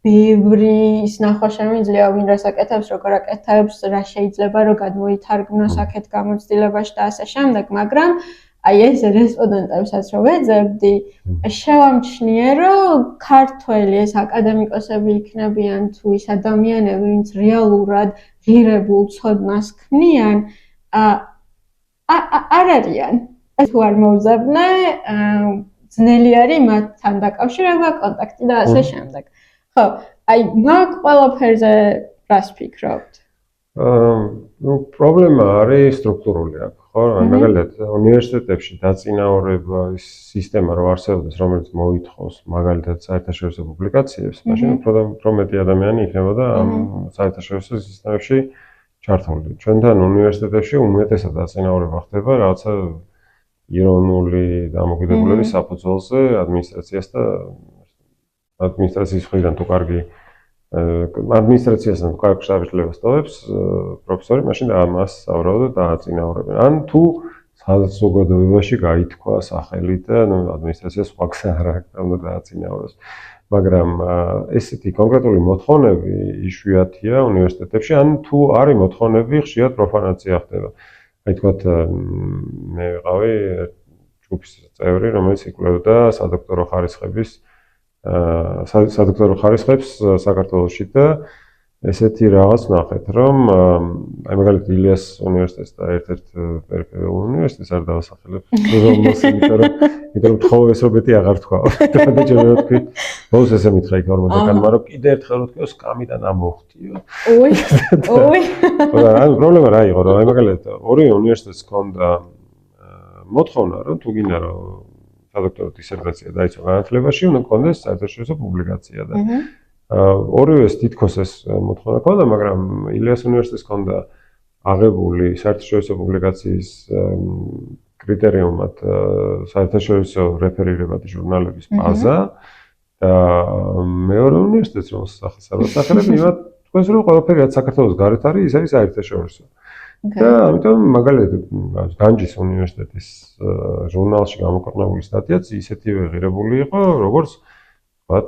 ბევრი ის ნახვა შემიძლია, ვინ რას აკეთებს, როგორ აკეთებს, რა შეიძლება რომ გადმოითარგმნოს აქეთ გამოცდილებაში და ასე შემდეგ, მაგრამ აი ეს რესპონდენტებსაც რო ვეძებდი, შევამჩნიე, რომ ქართველი ეს აკადემიკოსები იქნებიან თუ ის ადამიანები, ვინც რეალურად ღირებულ ცოდნას ქმნიან, არ არიან. თუ არ მოვზაბნე, ძნელი არის მათთან დაკავშირება, კონტაქტი და ასე შემდეგ. ხო, აი მაგ ყველაფერზე რას ფიქრობთ? ნუ პრობლემა არის სტრუქტურული აქ, ხო? მაგალითად, უნივერსიტეტებში დაწინაურება ის სისტემა რო არსებობს, რომელიც მოითხოვს მაგალითად საერთაშორისო პუბლიკაციებს, მაშინ უფრო მეტი ადამიანი იქნებოდა ამ საერთაშორისო სისტემებში ჩართული. ჩვენთან უნივერსიტეტებში უმეტესად დაწინაურება ხდება რაღაცა ეროვნული დამოკიდებულების საფუძველზე ადმინისტრაციას და ადმინისტრაციის მხრიდან თუ კარგი ადმინისტრაციასთან კარგ შეტაკებას ტოვებს პროფესორი, მაშინ ამას სავარაუდოდ დააწინაურებენ. ან თუ საზოგადოებაში გაითქვა სახელით და ადმინისტრაციას სხვა გზა არ აქვს, უნდა დააწინაუროს. მაგრამ ესეთი კონკრეტული მოთხოვნები იშვიათია უნივერსიტეტებში, ან თუ არის მოთხოვნები, ხშირად პროფანაცია ხდება. აი თქვათ მე ვიყავი ჯგუფის წევრი, რომელიც იკვლევდა სადოქტორო ხარისხებს საქართველოში და ესეთი რაღაც ნახეთ, რომ აი მაგალითად ილიას უნივერსიტეტს და ერთ-ერთ პერიფერიულ უნივერსიტეტს არ დავასახელებ, იმიტომ რომ თხოვეს რომ მეტი აღარ თქვა. და ჯერ თქვი, ბოლოს ესე მითხრა იქ 50-კანმა, რომ კიდე ერთხელ რო თქვიო, სკამიდან ამოვხდიო. ოი. ანუ პრობლემა რა იყო, რომ აი მაგალითად ორი უნივერსიტეტს ჰქონდა მოთხოვნა, რომ თუ გინდა რომ სადოქტორო დისერტაცია დაიცვა განათლებაში, უნდა გქონდეს საერთაშორისო პუბლიკაცია და ორივეს თითქოს ეს მოთხოვნა ჰქონდა, მაგრამ ილიას უნივერსიტეტს ჰქონდა აღებული საერთაშორისო პუბლიკაციის კრიტერიუმად საერთაშორისო რეფერირებადი ჟურნალების ბაზა და მეორე უნივერსიტეტს რომელსაც სახელს არ ვასახელებ, იმათ თქვენს რომ ყველაფერი რაც საქართველოს გარეთ არის, ის არის საერთაშორისო. და ამიტომ მაგალითად განჯის უნივერსიტეტის ჟურნალში გამოქვეყნებული სტატიაც ისეთივე ღირებული იყო, როგორც ვთქვათ,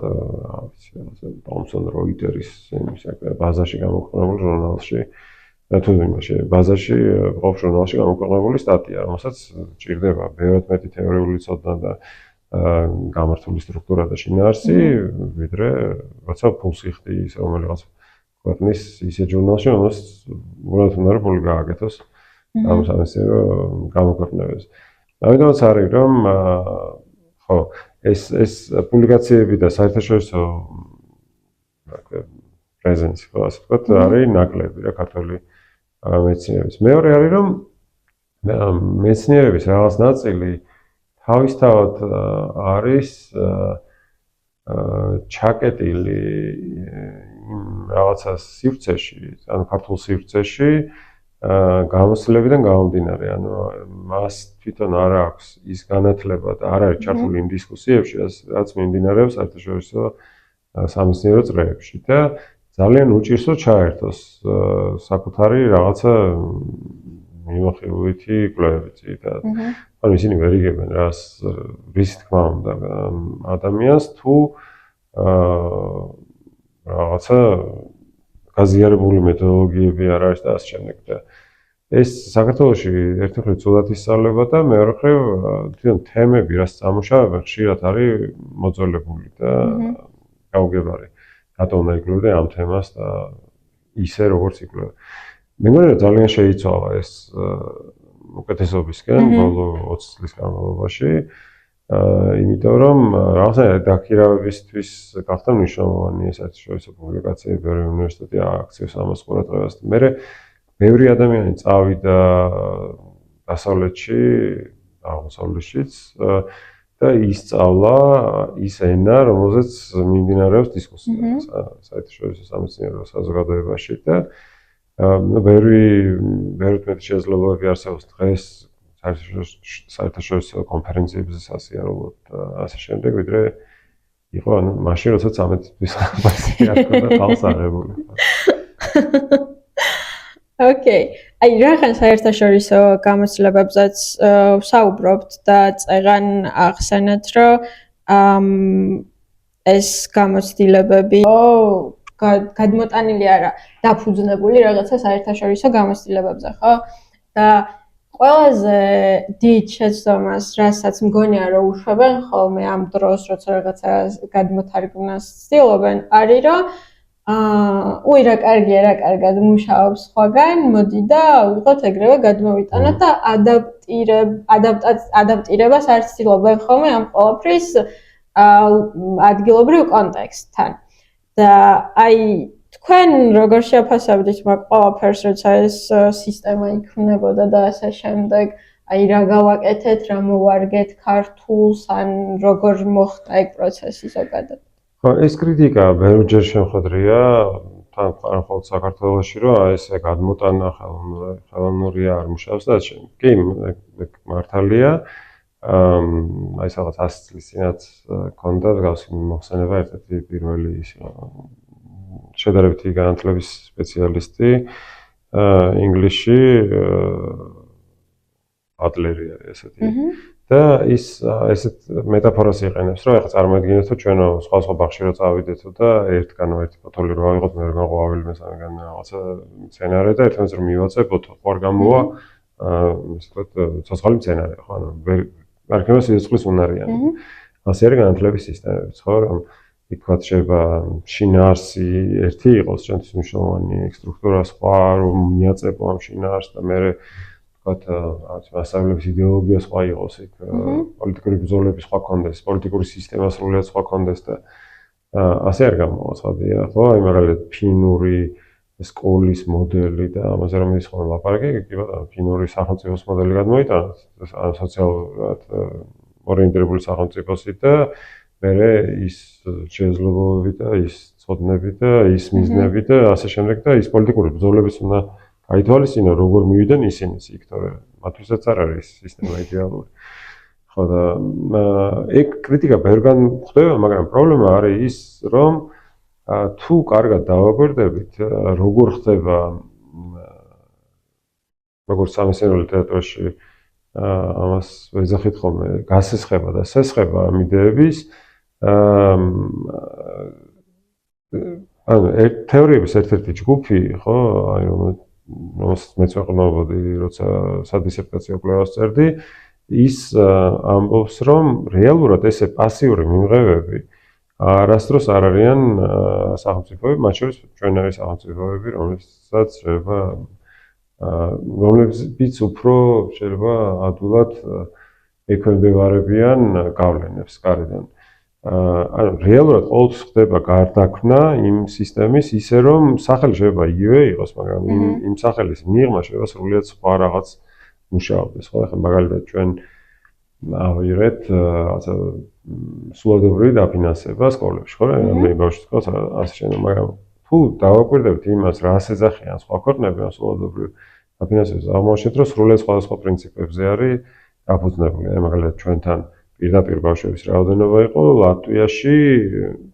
Thomson Reuters იმის ბაზაში გამოქვეყნებული ჟურნალში და თუ იმაში ბაზაში ყოფ ჟურნალში გამოქვეყნებული სტატია, რომელსაც ჭირდება ბევრად მეტი თეორიული ცოდნა და გამართული სტრუქტურა და შინაარსი, ვიდრე როცა ფულს იხდი ის რომელიღაც ქვეყნის ისეთ ჟურნალში, რომელსაც უნდა ფული გააკეთოს ამ სამეცნიერო გამოქვეყნებას. ამიტომაც არის, რომ ხო, ეს პუბლიკაციები და საერთაშორისო პრეზენცი, ხო, ასე ვთქვათ, არის ნაკლები რა ქართული მეცნიერების. მეორე არის, რომ მეცნიერების რაღაც ნაწილი თავისთავად არის ჩაკეტილი რაღაცა სივრცეში, ანუ ქართულ სივრცეში გამოცდილებიდან გამომდინარე, ანუ მას თვითონ არ აქვს ის განათლება და არ არის ჩართული იმ დისკუსიებში, რაც მიმდინარეობს საერთაშორისო სამეცნიერო წრეებში და ძალიან უჭირსო ჩაერთოს საკუთარი რაღაცა მიმოხილვითი კვლევებიც და ანუ ისინი ვერ იგებენ რის თქმა უნდა ადამიანს თუ რაღაცა გაზიარებული მეთოდოლოგიები არ არის და ასე შემდეგ და ეს საქართველოში ერთ-ერთი ცუდად ისწავლება და მეორე მხრივ თვითონ თემები რაც წამოშავებენ ხშირად არის მოძველებული და გაუგებარი. რატომ უნდა იკვლევდე ამ თემას და ისე როგორც იკვლევ. მე მგონი რომ ძალიან შეიცვალა ეს უკეთესობისკენ ბოლო 20 წლის განმავლობაში. იმიტომ რომ რაღაცა დაქირავებისთვის გახდა მნიშვნელოვანი ეს საერთაშორისო პუბლიკაციები ბევრი უნივერსიტეტი აქციებს ამას ყურადღებას. მე ბევრი ადამიანი წავიდა დასავლეთში, აღმოსავლეთშიც და ისწავლა ის ენა, რომელზეც მიმდინარეობს დისკუსია საერთაშორისო სამეცნიერო საზოგადოებაში და ბევრი მეტი შესაძლებლობები არსებობს დღეს საერთაშორისო კონფერენციებზე სასიარულოდ ასე შემდეგ, ვიდრე იყო ანუ მაშინ როდესაც 13 თვის მასი არ ქონდა ხალხს აღებული. ოკეი. აი რახან საერთაშორისო გამოცდილებებზეც ვსაუბრობთ და წეგან ახსენეთ, რომ ეს გამოცდილებები გადმოტანილი არა, დაფუძნებული რაღაცა საერთაშორისო გამოცდილებებზე, ხო? და ყველაზე დიდ შეცდომას, რასაც მგონია რომ უშვებენ ხოლმე ამ დროს, როცა რაღაცა გადმოთარგმნას ცდილობენ, არის რომ უირა კარგია, რა კარგად მუშაობს სხვაგან, მოდი და ვიღოთ ეგრევე გადმოვიტანოთ და ადაპტირებას არ ცდილობენ ხოლმე ამ ყველაფრის ადგილობრივ კონტექსტთან. და აი თქვენ როგორ შეაფასებდით მაგ ყველაფერს, როცა ეს სისტემა იქმნებოდა და ასე შემდეგ, აი რა გავაკეთეთ, რა მოვარგეთ ქართულს, ან როგორ მოხდა ეგ პროცესი ზოგადად? ხო, ეს კრიტიკა ბევრჯერ შემხვედრია, თან მხოლოდ საქართველოში, რომ აი ესე გადმოტანა ხელოვნურია, არ მუშაობს და ასე. კი, ეგ მართალია. აი სადღაც 100 წლის წინაც ქონდა გასული მოხსენება, ერთ-ერთი პირველი შედარებითი განათლების სპეციალისტი ინგლისში ადლერი არის ესეთი. და ის ესეთ მეტაფორას იყენებს, რომ ეხლა წარმოიდგინეთ, რომ ჩვენო სხვა ბაღში რო წავიდეთო და ერთგანო ერთი ფოთოლი რო ავიღოთ, მე როგორ ყვავილი მესამეგან რაღაცა მცენარე და ერთმანეთს რომ მივაწებოთ, ხო არ გამოვა ისე ვთქვათ, ცოცხალი მცენარე, ხო, ანუ არ იქნება სიცოცხლის უნარიანი. ასე არის განათლების სისტემებიც, ხო, რომ თქვათ შეიძლება შინაარსი ერთი იყოს, ჩვენთვის მნიშვნელოვანი სტრუქტურა სხვა, რომ მიაწებო ამ შინაარსს და მე ვთქვათ, მასშტაბების იდეოლოგია სხვა იყოს, იქ პოლიტიკური ბრძოლები სხვა კონდეს, პოლიტიკური სისტემა სრულიად სხვა კონდეს და ასე არ გამოაცხადია, ხო? აი მაგალითად ფინური სკოლის მოდელი და ამაზე რომ ის ხოლმე ლაპარაკი, კი ბატონო, ფინური სახელმწიფოს მოდელი გადმოიტანოთ, სოციალურად ორიენტირებული სახელმწიფოსი და მერე ის შესაძლებლობები და ის ცოდნები და ის მიზნები და ასე შემდეგ და ის პოლიტიკური ბრძოლებიც უნდა გაითვალისწინო, როგორ მივიდნენ ისინი იქ, თორე მათთვისაც არ არის სისტემა იდეალური. ხო და ეგ კრიტიკა ბევრგან ხდება, მაგრამ პრობლემა არის ის, რომ თუ კარგად დავაკვირდებით, როგორ ხდება როგორც სამეცნიერო ლიტერატურაში ამას ვეძახით ხოლმე, გასესხება და სესხება ამ იდეების ანუ თეორიების ერთ-ერთი ჯგუფი, ხო, აი რომელსაც მეც ვეყნობოდი, როცა სადისერტაციო კვლევას წერდი, ის ამბობს, რომ რეალურად ესე პასიური მიმღებები არასდროს არ არიან სახელმწიფოები, მათ შორის ჩვენარი სახელმწიფოები, რომლებსაც შეიძლება რომლებიც უფრო შეიძლება ადვილად ექვემდებარებიან გავლენებს გარედან. ანუ რეალურად ყოველთვის ხდება გარდაქმნა იმ სისტემის ისე რომ სახელი შეიძლება იგივე იყოს, მაგრამ იმ სახელის მიღმა შეიძლება სრულიად სხვა რაღაც მუშაობდეს. ხო, ახლა მაგალითად ჩვენ ავიღეთ რაღაცა სულადობრივი დაფინანსება სკოლებში, ხო, მე ბავშვი თქოს ასე შემდეგ, მაგრამ თუ დავაკვირდებით იმას, რას ეძახიან სხვა ქვეყნები ამ სულადობრივ დაფინანსებას, აღმოჩნდეთ, რომ სრულიად სხვადასხვა პრინციპებზე არის დაფუძნებული. აი მაგალითად ჩვენთან პირდაპირ ბავშვების რაოდენობა იყო ლატვიაში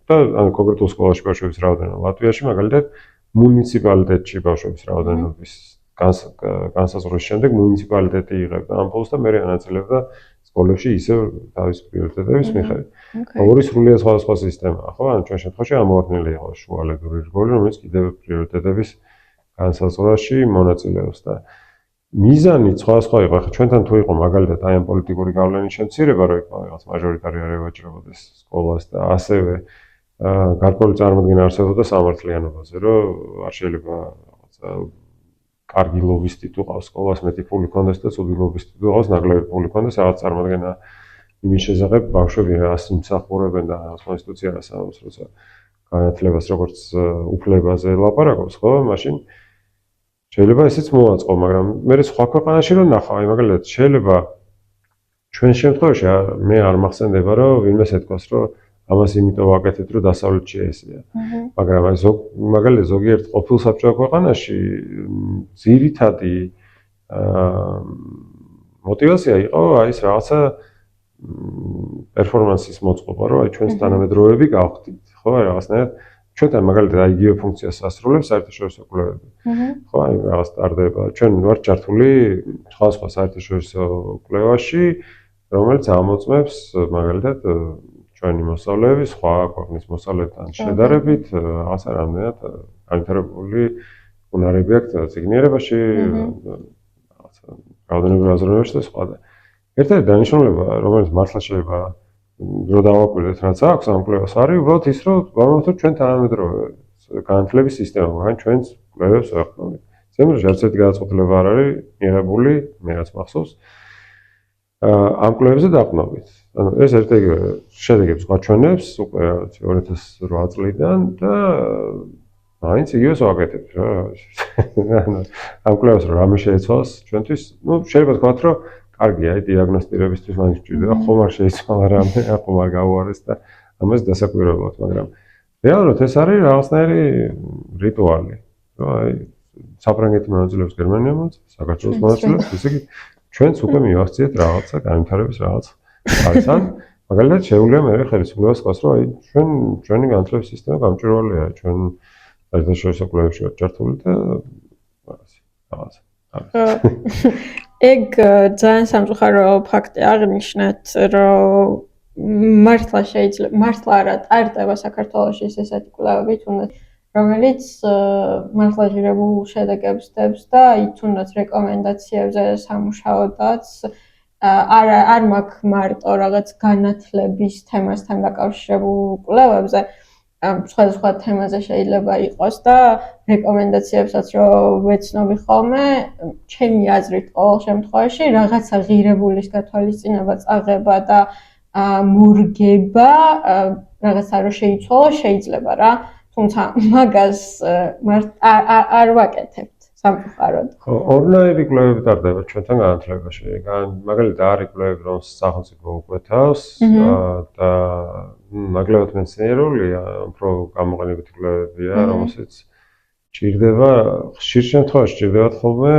და ანუ კონკრეტულ სკოლაში ბავშვების რაოდენობა ლატვიაში მაგალითად მუნიციპალიტეტში ბავშვების რაოდენობის განსაზღვრის შემდეგ მუნიციპალიტეტი იღებდა ამ ფულს და მე ანაწილებდა სკოლებში ისევ თავის პრიორიტეტების მიხედვით. ორი სრულიად სხვადასხვა სისტემაა, ხო? ანუ ჩვენ შემთხვევაში ამოვარდნილი იყო შუალედური რგოლი, რომელიც კიდევ პრიორიტეტების განსაზღვრაში მონაწილეობს და მიზანი სხვადასხვა იყო. ახლა ჩვენთან თუ იყო მაგალითად აი ამ პოლიტიკური გავლენის შემცირება, რომ იქ რაღაც მაჟორიტარი არ ევაჭრებოდეს სკოლას და ასევე გარკვეული წარმოდგენა არსებობდა სამართლიანობაზე, რომ არ შეიძლება რაღაცა კარგი ლობისტი თუ ყავს სკოლას, მეტი ფული ქონდეს და ცუდი ლობისტი თუ ყავს, ნაკლები ფული ქონდეს, რაღაც წარმოდგენა იმის შესახებ ბავშვები რას იმსახურებენ და რაღაც კონსტიტუცია რას ამბობს, როცა განათლებას როგორც უფლებაზე ლაპარაკობს, ხო, მაშინ შეიძლება ესეც მოვაწყო, მაგრამ მე სხვა ქვეყანაში რომ ნახავ, აი მაგალითად შეიძლება ჩვენ შემთხვევაში მე არ მახსენდება, რომ ვინმეს ეთქვას, რომ ამას იმიტომ ვაკეთეთ, რომ დასავლეთში ესეა. მაგრამ აი მაგალითად ზოგიერთ ყოფილ საბჭოთა ქვეყანაში ძირითადი мотивация იყო აი ეს რაღაცა პერფორმანსის მოწყობა, რომ აი ჩვენს თანამედროვეები გავხდით, ხო, რაღაცნაირად ჩვენთან მაგალითად აი იგივე ფუნქციას ასრულებს საერთაშორისო კვლევები. ხო, აი რაღაც ტარდება. ჩვენ ვართ ჩართული სხვადასხვა საერთაშორისო კვლევაში, რომელიც ამოწმებს მაგალითად ჩვენი მოსწავლეები სხვა ქვეყნის მოსწავლეებთან შედარებით რაღაცა რამდენად განვითარებული უნარები აქვს ციგნიერებაში, რაღაცა რაოდენობრივ აზროვნებაში და სხვა. ერთ-ერთი დანიშნულება, რომელიც მართლა შეიძლება რო დავაკვირდეთ, რაც აქვს ამ კვლევას, არის უბრალოდ ის, რომ ვამბობთ, ჩვენ თანამედროვე განათლების სისტემა, მაგრამ ჩვენს კვლევებს ვეყრდნობით. ზემოდში არც ერთი გადაწყვეტილება არ არის მიღებული, მე რაც მახსოვს, ამ კვლევებზე დაყრდნობით. ანუ ეს ერთ-ერთი შედეგებს გვაჩვენებს უკვე 2008 წლიდან და მაინც იგივეს ვაკეთებთ რა. ამ კვლევას რამე შეეცვალოს ჩვენთვის, ну, შეიძლება თქვათ, რომ კარგია, დიაგნოსტირებისთვის მაინც გვჭირდება, ხომ არ შეიცვალა რამე, ხომ არ გაუარეს და ამას დასაკვირვებლად, მაგრამ რეალურად ეს არის რაღაცნაირი რიტუალი. რა, აი, საფრანგეთი მონაწილეობს, გერმანია მონაწილეობს, საქართველოს მონაწილეობს, ესე იგი ჩვენც უკვე მივახციეთ რაღაცა განვითარების რაღაც არის ან მაგალითად შეუძლია მე ხელისუფლებას ყავს, რომ აი ჩვენი განათლების სისტემა გამჭვირვალეა, ჩვენ საერთაშორისო კვლევებში ვართ ჩართული და რაღაცა. ეგ ძალიან სამწუხარო ფაქტი აღნიშნეთ, რომ მართლა შეიძლება მართლა არა ტარდება საქართველოში ესეთი კვლევები თუნდაც რომელიც მართლა ღირებულ შედეგებს დებს და თუნდაც რეკომენდაციებზე სამუშაოდაც არ მაქვს მარტო რაღაც განათლების თემასთან დაკავშირებულ კვლევებზე სხვადასხვა თემაზე შეიძლება იყოს და რეკომენდაციებსაც რომ ვეცნობი ხოლმე ჩემი აზრით ყოველ შემთხვევაში რაღაცა ღირებულის გათვალისწინება წაღება და მურგება რაღაცა რომ შეიცვალოს შეიძლება რა თუმცა მაგას არ ვაკეთებთ სამწუხაროდ. ორნაირი კვლევები ტარდება ჩვენთან განათლებაში. მაგალითად არის კვლევები, რომ სახელმწიფო უკვეთავს და მაგალითად მეცნიერულია, უფრო გამოყენებითი კვლევებია, რომელსაც ჭირდება, ხშირ შემთხვევაში ჭირდებათ ხოლმე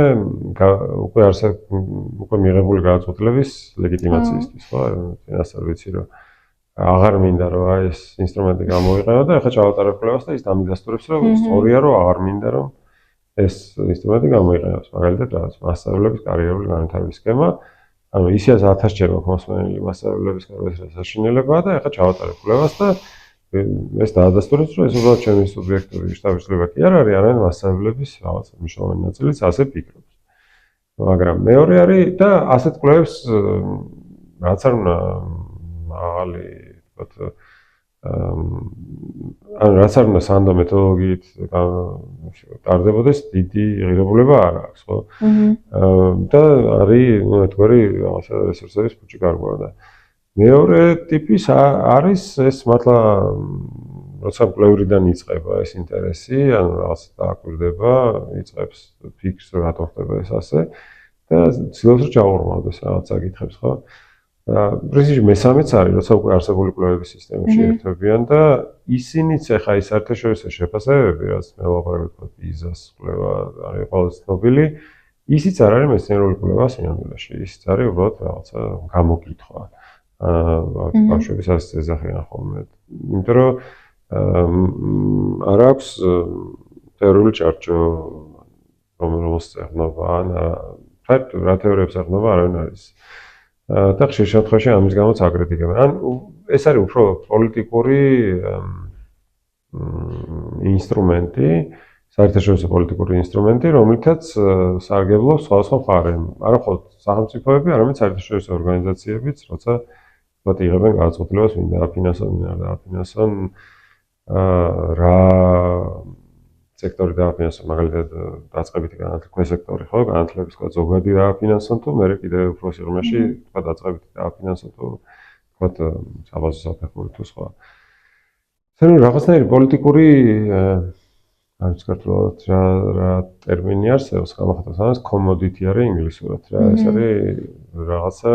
უკვე მიღებული გადაწყვეტილების ლეგიტიმაციისთვის, ხო? წინასწარ ვიცი, რომ აღარ მინდა რომ აი ეს ინსტრუმენტი გამოიყენო და ახლა ჩავატარებ კვლევას და ის დამიდასტურებს, რომ სწორია, რომ აღარ მინდა რომ ეს ინსტრუმენტი გამოიყენოს. მაგალითად, რაღაც მასწავლებლების კარიერული განვითარების სქემა, ანუ ისეაც 1000 ჯერ აქვს მოსმენილი მასწავლებლების კარიერის საშინელებაა და ახლა ჩავატარებ კვლევას და ეს დაადასტურებს, რომ ეს უბრალოდ ჩემი სუბიექტური შთაბეჭდილება კი არ არის, არამედ მასწავლებლების რაღაც მნიშვნელოვანი ნაწილიც ასე ფიქრობს. მაგრამ მეორე არის და ასეთ კვლევებს რაც არ უნდა მაღალი თქო ანუ რაც არ უნდა სანდო მეთოდოლოგიით ტარდებოდეს დიდი ღირებულება არ აქვს, ხო? და არის თქვენი რაღაცა რესურსების ფუჭი გარკვევა და მეორე ტიპის არის ეს მართლა როცა კვლევრიდან იწყება ეს ინტერესი, ანუ რაღაც დააკვირდება, იწყებს ფიქრს რომ რატომ ხდება ეს ასე და ცდილობს რომ ჩაუღრმავდეს რაღაც საკითხებს, ხო? პრინციპში მესამეც არის, როცა უკვე არსებული კვლევების სისტემებში ერთვებიან და ისინიც ახლა ის საერთაშორისო შეფასებები, რაც მე ვაპარაკობ პიზას კვლევა არის ყველაზე ცნობილი, ისიც არ არის მეცნიერული კვლევა სინამდვილეში, ისიც არის უბრალოდ რაღაცა გამოკითხვა. ბავშვების ასე ეძახიან ხოლმე. იმიტომ რომ არ აქვს თეორიული ჭარჭო, რომელს ეხნობა, ან რა თეორიებს ეხნობა, არავინ არ არის. და ხშირ შემთხვევაში ამის გამოც აკრიტიკებენ. ან ეს არის უფრო პოლიტიკური ინსტრუმენტი, საერთაშორისო პოლიტიკური ინსტრუმენტი, რომლითაც სარგებლობს სხვადასხვა მხარემ. არა მხოლოდ სახელმწიფოები, არამედ საერთაშორისო ორგანიზაციებიც, როცა ვთქვათ, იღებენ გადაწყვეტილებას, ვინ დააფინანსონ, ვინ არ დააფინანსონ, რა სექტორი დააფინანსონ, მაგალითად, დაწყებითი განათლების სექტორი, ხო, განათლების ზოგადი დააფინანსონ თუ მე კიდევ უფრო სიღრმეში, თქვა დაწყებითი დააფინანსონ თუ თქვა საბაზო საფეხური თუ სხვა. ანუ რაღაცნაირი პოლიტიკური არ ვიცი ქართულად რა ტერმინი არსებობს, გამოხატავს ამას commodity არის ინგლისურად რა, ეს არის რაღაცა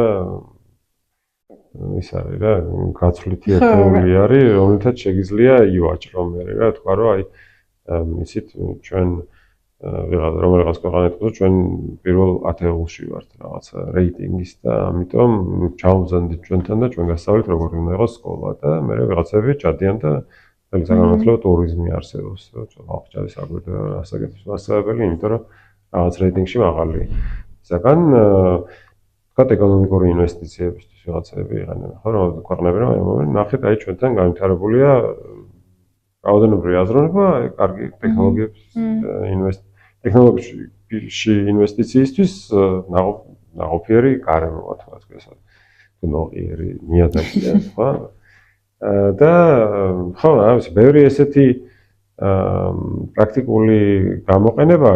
ის არის რა, გაცვლითი ერთეული არის, რომელთაც შეგიძლია ივაჭრო მე რა, თქვა რომ აი ისიც ჩვენ რომელიღაც ქვეყანად ყავს ჩვენ პირველ 10-ში ვართ რაღაცა რეიტინგის და ამიტომ ჩავუზანდით ჩვენთან და ჩვენ გასწავლით როგორ უნდა იყოს სკოლა და მე რაღაცები ჩადიან და საგანმანათლებლო ტურიზმი არსებობს ხალხჭარის საგვირდო ასაკეთის მასწავლებელი იმიტომ რომ რაღაც რეიტინგში მაღალი საგან თქვათ ეკონომიკური ინვესტიციებისთვის რაღაცები იყენებენ ხო რომ ქვეყნები რომ ნახეთ აი ჩვენთან განვითარებულია რაოდენობრივი აზროვნება, კარგი ტექნოლოგიებში ინვესტიციისთვის ნაყოფიერი გარემოა თქვა ესა თუ ნოყიერი ნიადაგია ხო და ხო არის ბევრი ესეთი პრაქტიკული გამოყენება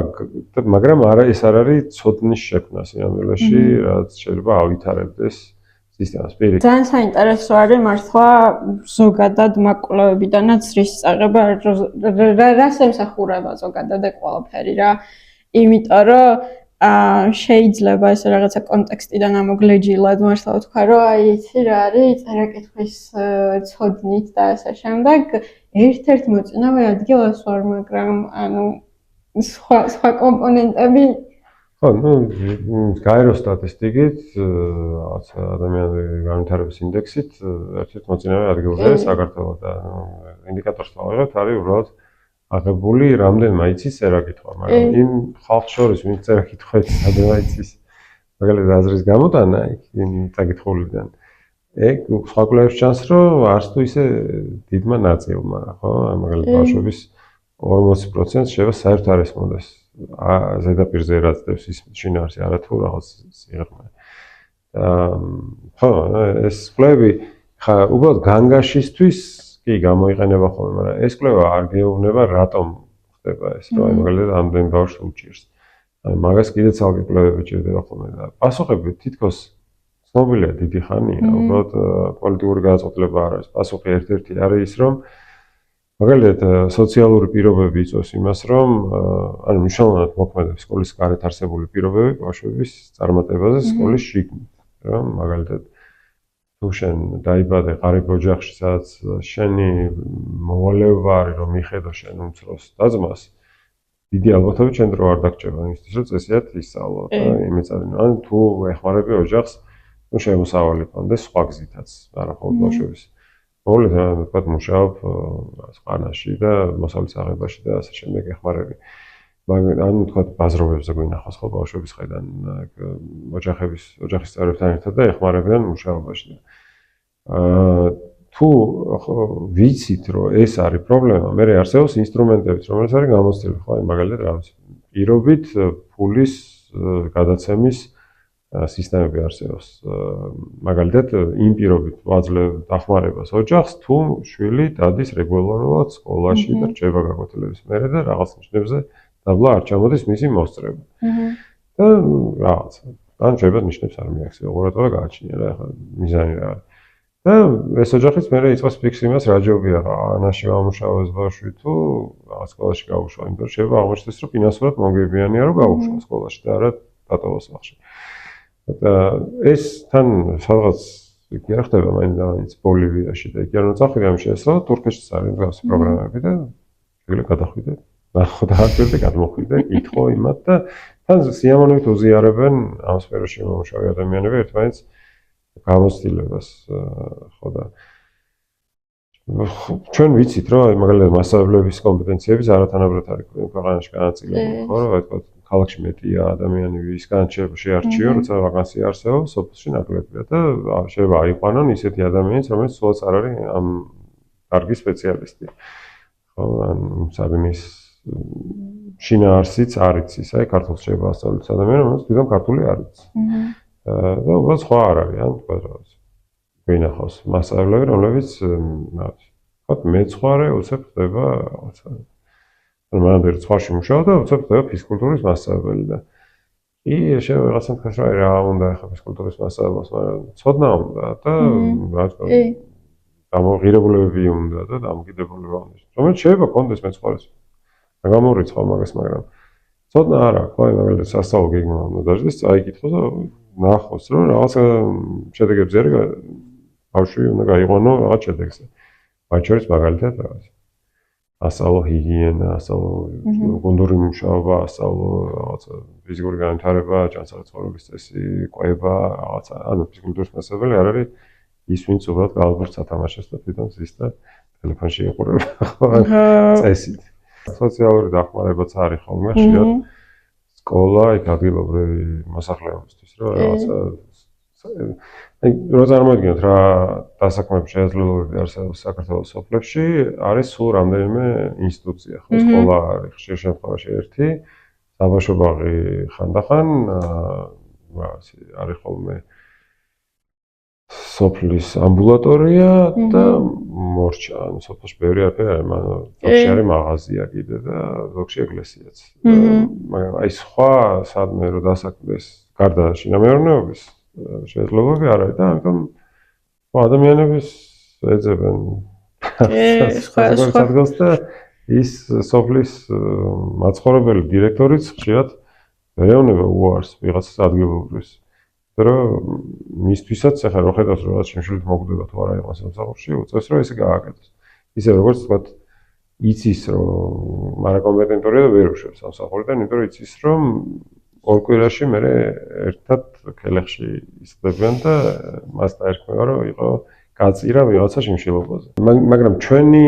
მაგრამ ეს არ არის ცოდნის შექმნა სიამოვნებაში რაც შეიძლება ავითარებდეს სისტემას პირიქით ძალიან საინტერესო არის მართლა ზოგადად მაკვლევებიდანაც რის წაღება რას ემსახურება ზოგადად ყველაფერი რა იმიტომ რომ შეიძლება ეს რაღაცა კონტექსტიდან ამოგლეჯილად მართლა ვთქვა რომ აი იცი რა არის წერა-კითხვის ცოდნით და ასე შემდეგ ერთ-ერთ მოწინავე ადგილას ვარ მაგრამ ანუ სხვა კომპონენტები ხო, გაერო სტატისტიკით, რაღაც ადამიანური განვითარების ინდექსით ერთ-ერთ მოწინავე ადგილზეა საქართველო და ინდიკატორს ვავიღებთ არის უბრალოდ აღებული რამდენმა იცის წერა-კითხვა, მაგრამ იმ ხალხს შორის ვინც წერა-კითხვით რამდენმა იცის მაგალითად აზრის გამოტანა იმ წაკითხულიდან ეგ სხვა კვლევებში ჩანს რომ არც თუ ისე დიდმა ნაწილმა, ხო? მაგალითად ბავშვების 40% შეიძლება საერთოდ არ ესმოდეს ზედაპირზე რაც დევს ის შინაარსი არათუ რაღაც სიღრმე. ხო, ეს კვლევები ხა უბრალოდ განგაშისთვის კი გამოიყენება ხოლმე, მაგრამ ეს კვლევა არ გეუბნება რატომ ხდება ეს, რომ მაგალითად ამდენ ბავშვს უჭირს. აი მაგას კიდე ცალკე კვლევები ჭირდება ხოლმე და პასუხები თითქოს ცნობილია დიდი ხანია, უბრალოდ პოლიტიკური გადაწყვეტილება არ არის. პასუხი ერთ-ერთი არის ის, რომ მაგალითად სოციალური პირობები იწვევს იმას, რომ ანუ მნიშვნელოვნად მოქმედებს სკოლის გარეთ არსებული პირობები ბავშვების წარმატებაზე სკოლის შიგნით, რომ მაგალითად თუ შენ დაიბადე ღარიბ ოჯახში, სადაც შენი მოვალეობა არის, რომ მიხედო შენ უმცროს და-ძმას, დიდი ალბათობით შენ დრო არ დაგჭირდება იმისთვის, რომ წესიათ ისწავლო და იმეწადინო. ან თუ ეხმარები ოჯახს, თუ შემოსავალი კონდეს სხვა გზითაც, არა მხოლოდ ბავშვების მოვლენა თქვა მუშაობ სპანაში და მოსავლის აღებაში და ასე შემდეგ ეხმარები. მაგრამ ანუ თქვა ბაზრობებზე გვინახავს ხო ბავშვების ხედან ოჯახის წევრებთან ერთად და ეხმარებიან მუშაობაში. თუ ვიცით რომ ეს არის პრობლემა, მე არსებობს ინსტრუმენტები, რომელიც არის გამოცდილი ხო, მაგალითად რა ვიცი, პირობით ფულის გადაცემის სისტემები არსებობს. მაგალითად, იმ პირობით ვაძლევ დახმარებას ოჯახს, თუ შვილი დადის რეგულარულად სკოლაში და რჩება გაკვეთილების მერე და რაღაც ნიშნებზე დაბლა არ ჩამოდის მისი მოსწრება. და რაღაც. ან შეიძლება ნიშნებს არ მიაქცია, უყურადღება გააჩნია რა, ახლა მიზანი რა არის. და ეს ოჯახიც მერე იწყებს ფიქს იმას, რა ჯობია რა, ანაში გამუშავოს ბავშვი თუ რაღაც სკოლაში გაუშვა, იმიტომ რომ შეიძლება აღმოჩნდეს, რომ ფინანსურად მოგებიანია რომ გაუშვა სკოლაში და არა დატოვოს სახლში. და ეს თან სადღაც კი არ ხდება მაინც ბოლივიაში და εκεί არ უნდა წახვიდე ამ შეესწავლა თურქეთშიც არის მსგავსი პროგრამები და შეიძლება გადახვიდე ნახო და აკეთე გადმოხვიდე კითხო იმათ და თან სიამოვნებით უზიარებენ ამ სფეროში მომუშავე ადამიანები ერთმანეთს გამოცდილებას ხო და ჩვენ ვიცით რომ მაგალითად მასწავლებლების კომპეტენციების არათანაბრად არის ქვეყანაში განაწილებული ხო რა ვთქვათ ქალაქში მეტია ადამიანი ვისგან შეარჩიო, როცა ვაკანსია არსებობს, სოფელში ნაკლებია და შეიძლება აიყვანონ ისეთი ადამიანიც, რომელიც სულაც არ არის ამ კარგი სპეციალისტი. ხო, ან საბინის შინაარსიც არ იცის, აი ქართულს შეიძლება ასწავლოს ადამიანი, რომელიც თვითონ ქართული არ იცის. და უბრალოდ სხვა არ არის, ან თქვა რა ვიცი. გვინახავს მასწავლებლები, რომლებიც ხო მეცხვარე უცებ ხდება რაღაცა მანამდე სხვაში მუშაობდა და უცებ ხდება ფიზკულტურის მასწავლებელი და კი შეიძლება რაღაცა თქვას რა რა უნდა ახლა ფიზკულტურის მასწავლებლს, მაგრამ ცოდნა უნდა და რა თქმა უნდა დამოღირებულებები უნდა და დამოკიდებულება უნდა. რომელიც შეიძლება კონდეს მეცხვარეს. რა გამორიცხავ მაგას, მაგრამ ცოდნა არ აქვს, ხო, მაგალითად სასწავლო გეგმა უნდა დაждდეს, წაიკითხოს და ნახოს, რომ რაღაცა შედეგებზე არის ბავშვი უნდა გაიყვანო რაღაც შედეგზე. მათ შორის მაგალითად რაღაც ასწავლო ჰიგიენა, ასწავლო გუნდური მუშაობა, ასწავლო რაღაცა ფიზიკური განვითარება, ჯანსაღი ცხოვრების წესი, კვება, რაღაცა, ანუ ფიზკულტურის მასწავლებელი არ არის ის, ვინც უბრალოდ გალბურს ათამაშებს და თვითონ ზის და ტელეფონში იყურება, ხო, წესით. სოციალური დახმარებაც არის ხოლმე, ხშირად სკოლა, იქ ადგილობრივი მოსახლეობისთვის, რომ რაღაცა აი, რო წარმოიდგინოთ რა დასაქმების შესაძლებლობები არსებობს საქართველოს სოფლებში, არის სულ რამდენიმე ინსტიტუცია, ხო, სკოლა არის ხშირ შემთხვევაში ერთი, საბავშვო ბაღი ხანდახან, არის ხოლმე სოფლის ამბულატორია და მორჩა, ანუ სოფელში ბევრი არაფერი არის, ზოგში არის მაღაზია კიდე და ზოგში ეკლესიაც. მაგრამ აი სხვა სადმე რომ დასაქმდეს გარდა შინამეურნეობის შესაძლებლობები არ არის და ამიტომ ადამიანების ეძებენ სხვა ადგილს და ის სოფლის მაცხოვრებელი დირექტორიც ხშირად ეუბნება უარს ვიღაცას ადგილობრივს. რომ მისთვისაც ახლა რო ხედავს რომ რაღაც შემშლით მოგვდება თუ არა იყო სამსახურში, უწევს რომ ესე გააკეთოს. ისე როგორც თქვა იცის რომ არაკომპეტენტურია და ვერ უშვებს სამსახურიდან, იმიტომ რომ იცის რომ ორ კვირაში მე ერთად ქელეხში ისხდებიან და მას დაერქმევა რომ იყო გაწირა ვიღაცა შიმშილობაზე. მაგრამ ჩვენი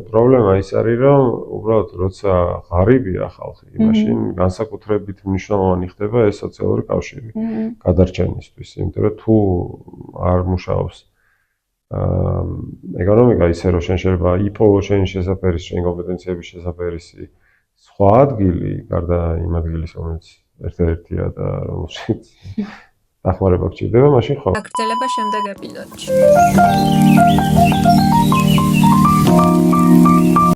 პრობლემა ის არის რომ უბრალოდ როცა ღარიბია ხალხი, მაშინ განსაკუთრებით მნიშვნელოვანი ხდება ეს სოციალური კავშირი გადარჩენისთვის, იმიტომ რომ თუ არ მუშაობს ეკონომიკა ისე რომ შენ შეიძლება იპოვო შენი შესაძლებლის, შენი კომპეტენციების შესაძლებელი სხვა ადგილი, გარდა იმ ადგილის, რომელიც ერთ-ერთია და რომელშიც დახმარება გჭირდება, მაშინ ხო. გაგრძელება შემდეგ ეპიზოდში.